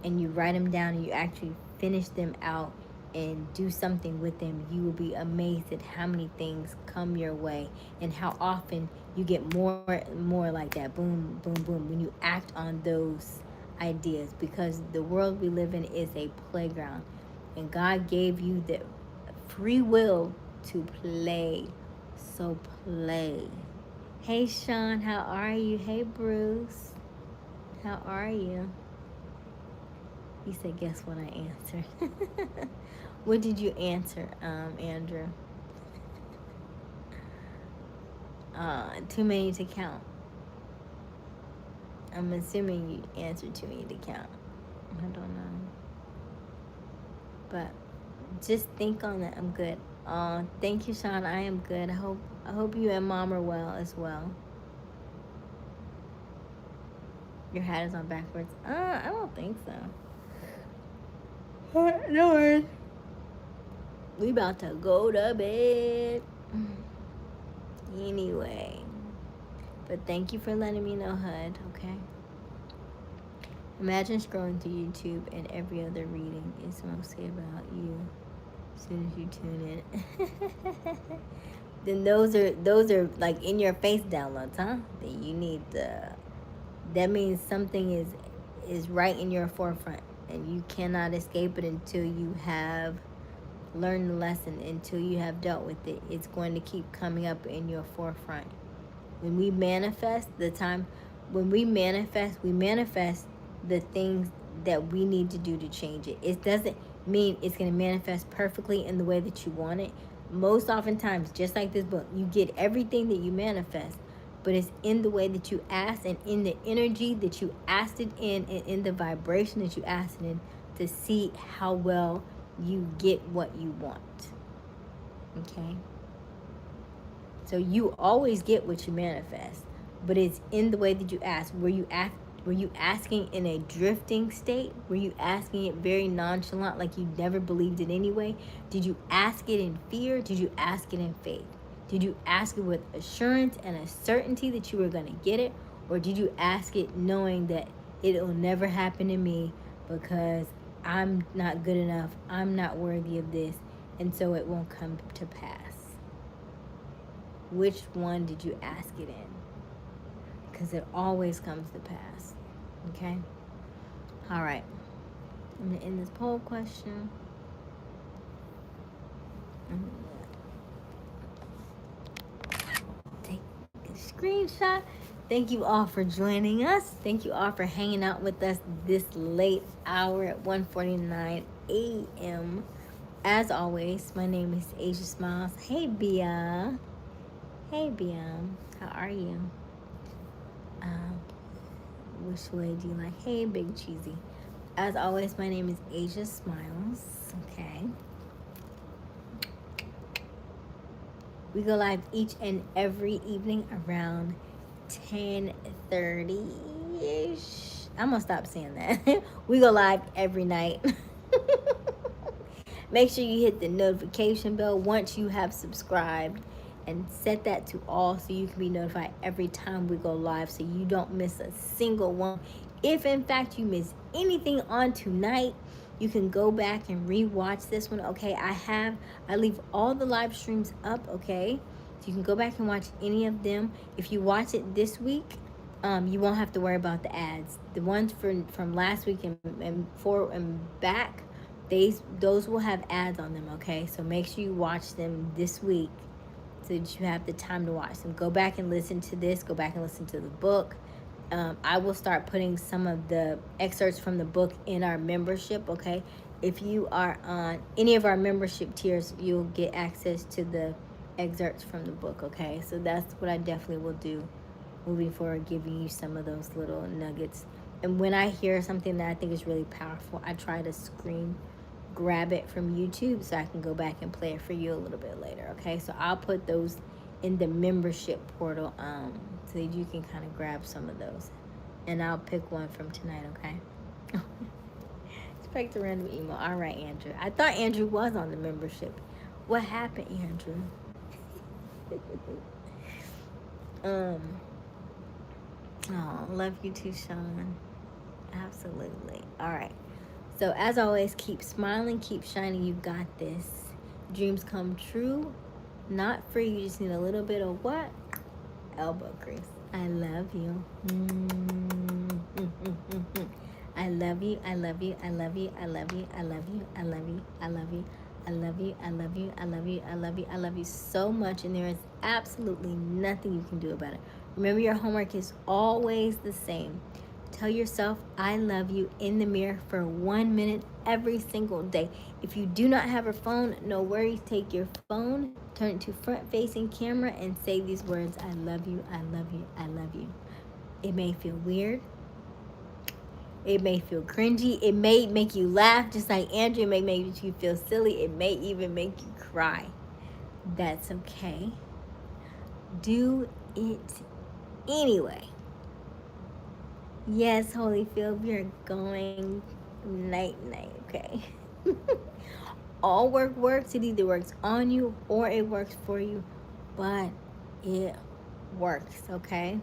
and you write them down and you actually finish them out and do something with them, you will be amazed at how many things come your way and how often you get more and more like that, boom, boom, boom, when you act on those ideas, because the world we live in is a playground and God gave you the free will to play. So play. Hey Sean, how are you? Hey Bruce, how are you? He said, guess what I answered? What did you answer, Andrew? Too many to count. I'm assuming you answered too many to count. I don't know. But just think on that. I'm good. Thank you, Sean. I am good. I hope you and Mom are well as well. Your hat is on backwards. I don't think so. No worries. We about to go to bed. Anyway. But thank you for letting me know, HUD, okay? Imagine scrolling through YouTube and every other reading is mostly about you as soon as you tune in. Then those are like in your face downloads, huh? Then you need that means something is right in your forefront and you cannot escape it until you have learned the lesson, until you have dealt with it. It's going to keep coming up in your forefront. When we manifest we manifest the things that we need to do to change it. It doesn't mean it's going to manifest perfectly in the way that you want it. Most oftentimes, just like this book, you get everything that you manifest, but it's in the way that you ask and in the energy that you asked it in and in the vibration that you asked it in to see how well you get what you want. Okay? So you always get what you manifest, but it's in the way that you ask. Were you Were you asking in a drifting state? Were you asking it very nonchalant, like you never believed it anyway? Did you ask it in fear? Did you ask it in faith? Did you ask it with assurance and a certainty that you were going to get it? Or did you ask it knowing that it'll never happen to me because I'm not good enough, I'm not worthy of this, and so it won't come to pass? Which one did you ask it in? Because it always comes to pass. Okay? All right. I'm going to end this poll question. Take a screenshot. Thank you all for joining us. Thank you all for hanging out with us this late hour at 1:49 a.m. As always, my name is Aysia Smiles. Hey, Bia. Hey, Bia. How are you? Which way do you like? Hey, Big Cheesy. As always, my name is Aysia Smiles. Okay. We go live each and every evening around 10:30-ish. I'm going to stop saying that. We go live every night. Make sure you hit the notification bell once you have subscribed and set that to all so you can be notified every time we go live so you don't miss a single one. If in fact you miss anything on tonight, you can go back and re-watch this one. Okay, I leave all the live streams up. Okay, so you can go back and watch any of them. If you watch it this week, you won't have to worry about the ads. The ones from last week and forward and back, those will have ads on them. Okay, so make sure you watch them this week so that you have the time to watch them. Go back and listen to this. Go back and listen to the book. I will start putting some of the excerpts from the book in our membership. Okay, if you are on any of our membership tiers, you'll get access to the excerpts from the book. Okay, so that's what I definitely will do moving forward, giving you some of those little nuggets. And when I hear something that I think is really powerful, I try to grab it from YouTube so I can go back and play it for you a little bit later. Okay, so I'll put those in the membership portal so that you can kind of grab some of those, and I'll pick one from tonight. Okay. Expect a random email. All right, Andrew. I thought Andrew was on the membership. What happened, Andrew? Oh, love you too, Sean. Absolutely. All right. So as always, keep smiling, keep shining. You got this. Dreams come true. Not free. You just need a little bit of what? Elbow grease. I love you. I love you. I love you. I love you. I love you. I love you. I love you. I love you. I love you. I love you. I love you. I love you. I love you so much, and there is absolutely nothing you can do about it. Remember, your homework is always the same. Tell yourself, I love you in the mirror for 1 minute every single day. If you do not have a phone, no worries. Take your phone, turn it to front-facing camera, and say these words, I love you, I love you, I love you. It may feel weird. It may feel cringy. It may make you laugh, just like Andrew. It may make you feel silly. It may even make you cry. That's okay. Do it anyway. Yes, Holyfield, we are going night-night, okay? All work works. It either works on you or it works for you, but it works, okay?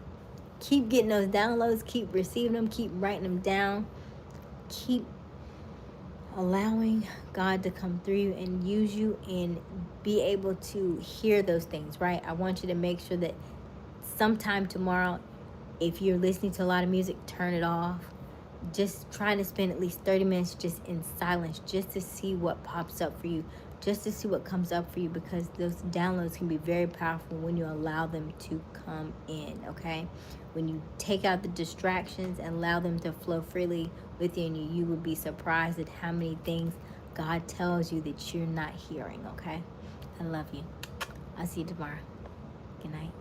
Keep getting those downloads. Keep receiving them. Keep writing them down. Keep allowing God to come through you and use you and be able to hear those things, right? I want you to make sure that sometime tomorrow, if you're listening to a lot of music, turn it off. Just try to spend at least 30 minutes just in silence, just to see what pops up for you, just to see what comes up for you, because those downloads can be very powerful when you allow them to come in, okay? When you take out the distractions and allow them to flow freely within you, you would be surprised at how many things God tells you that you're not hearing, okay? I love you. I'll see you tomorrow. Good night.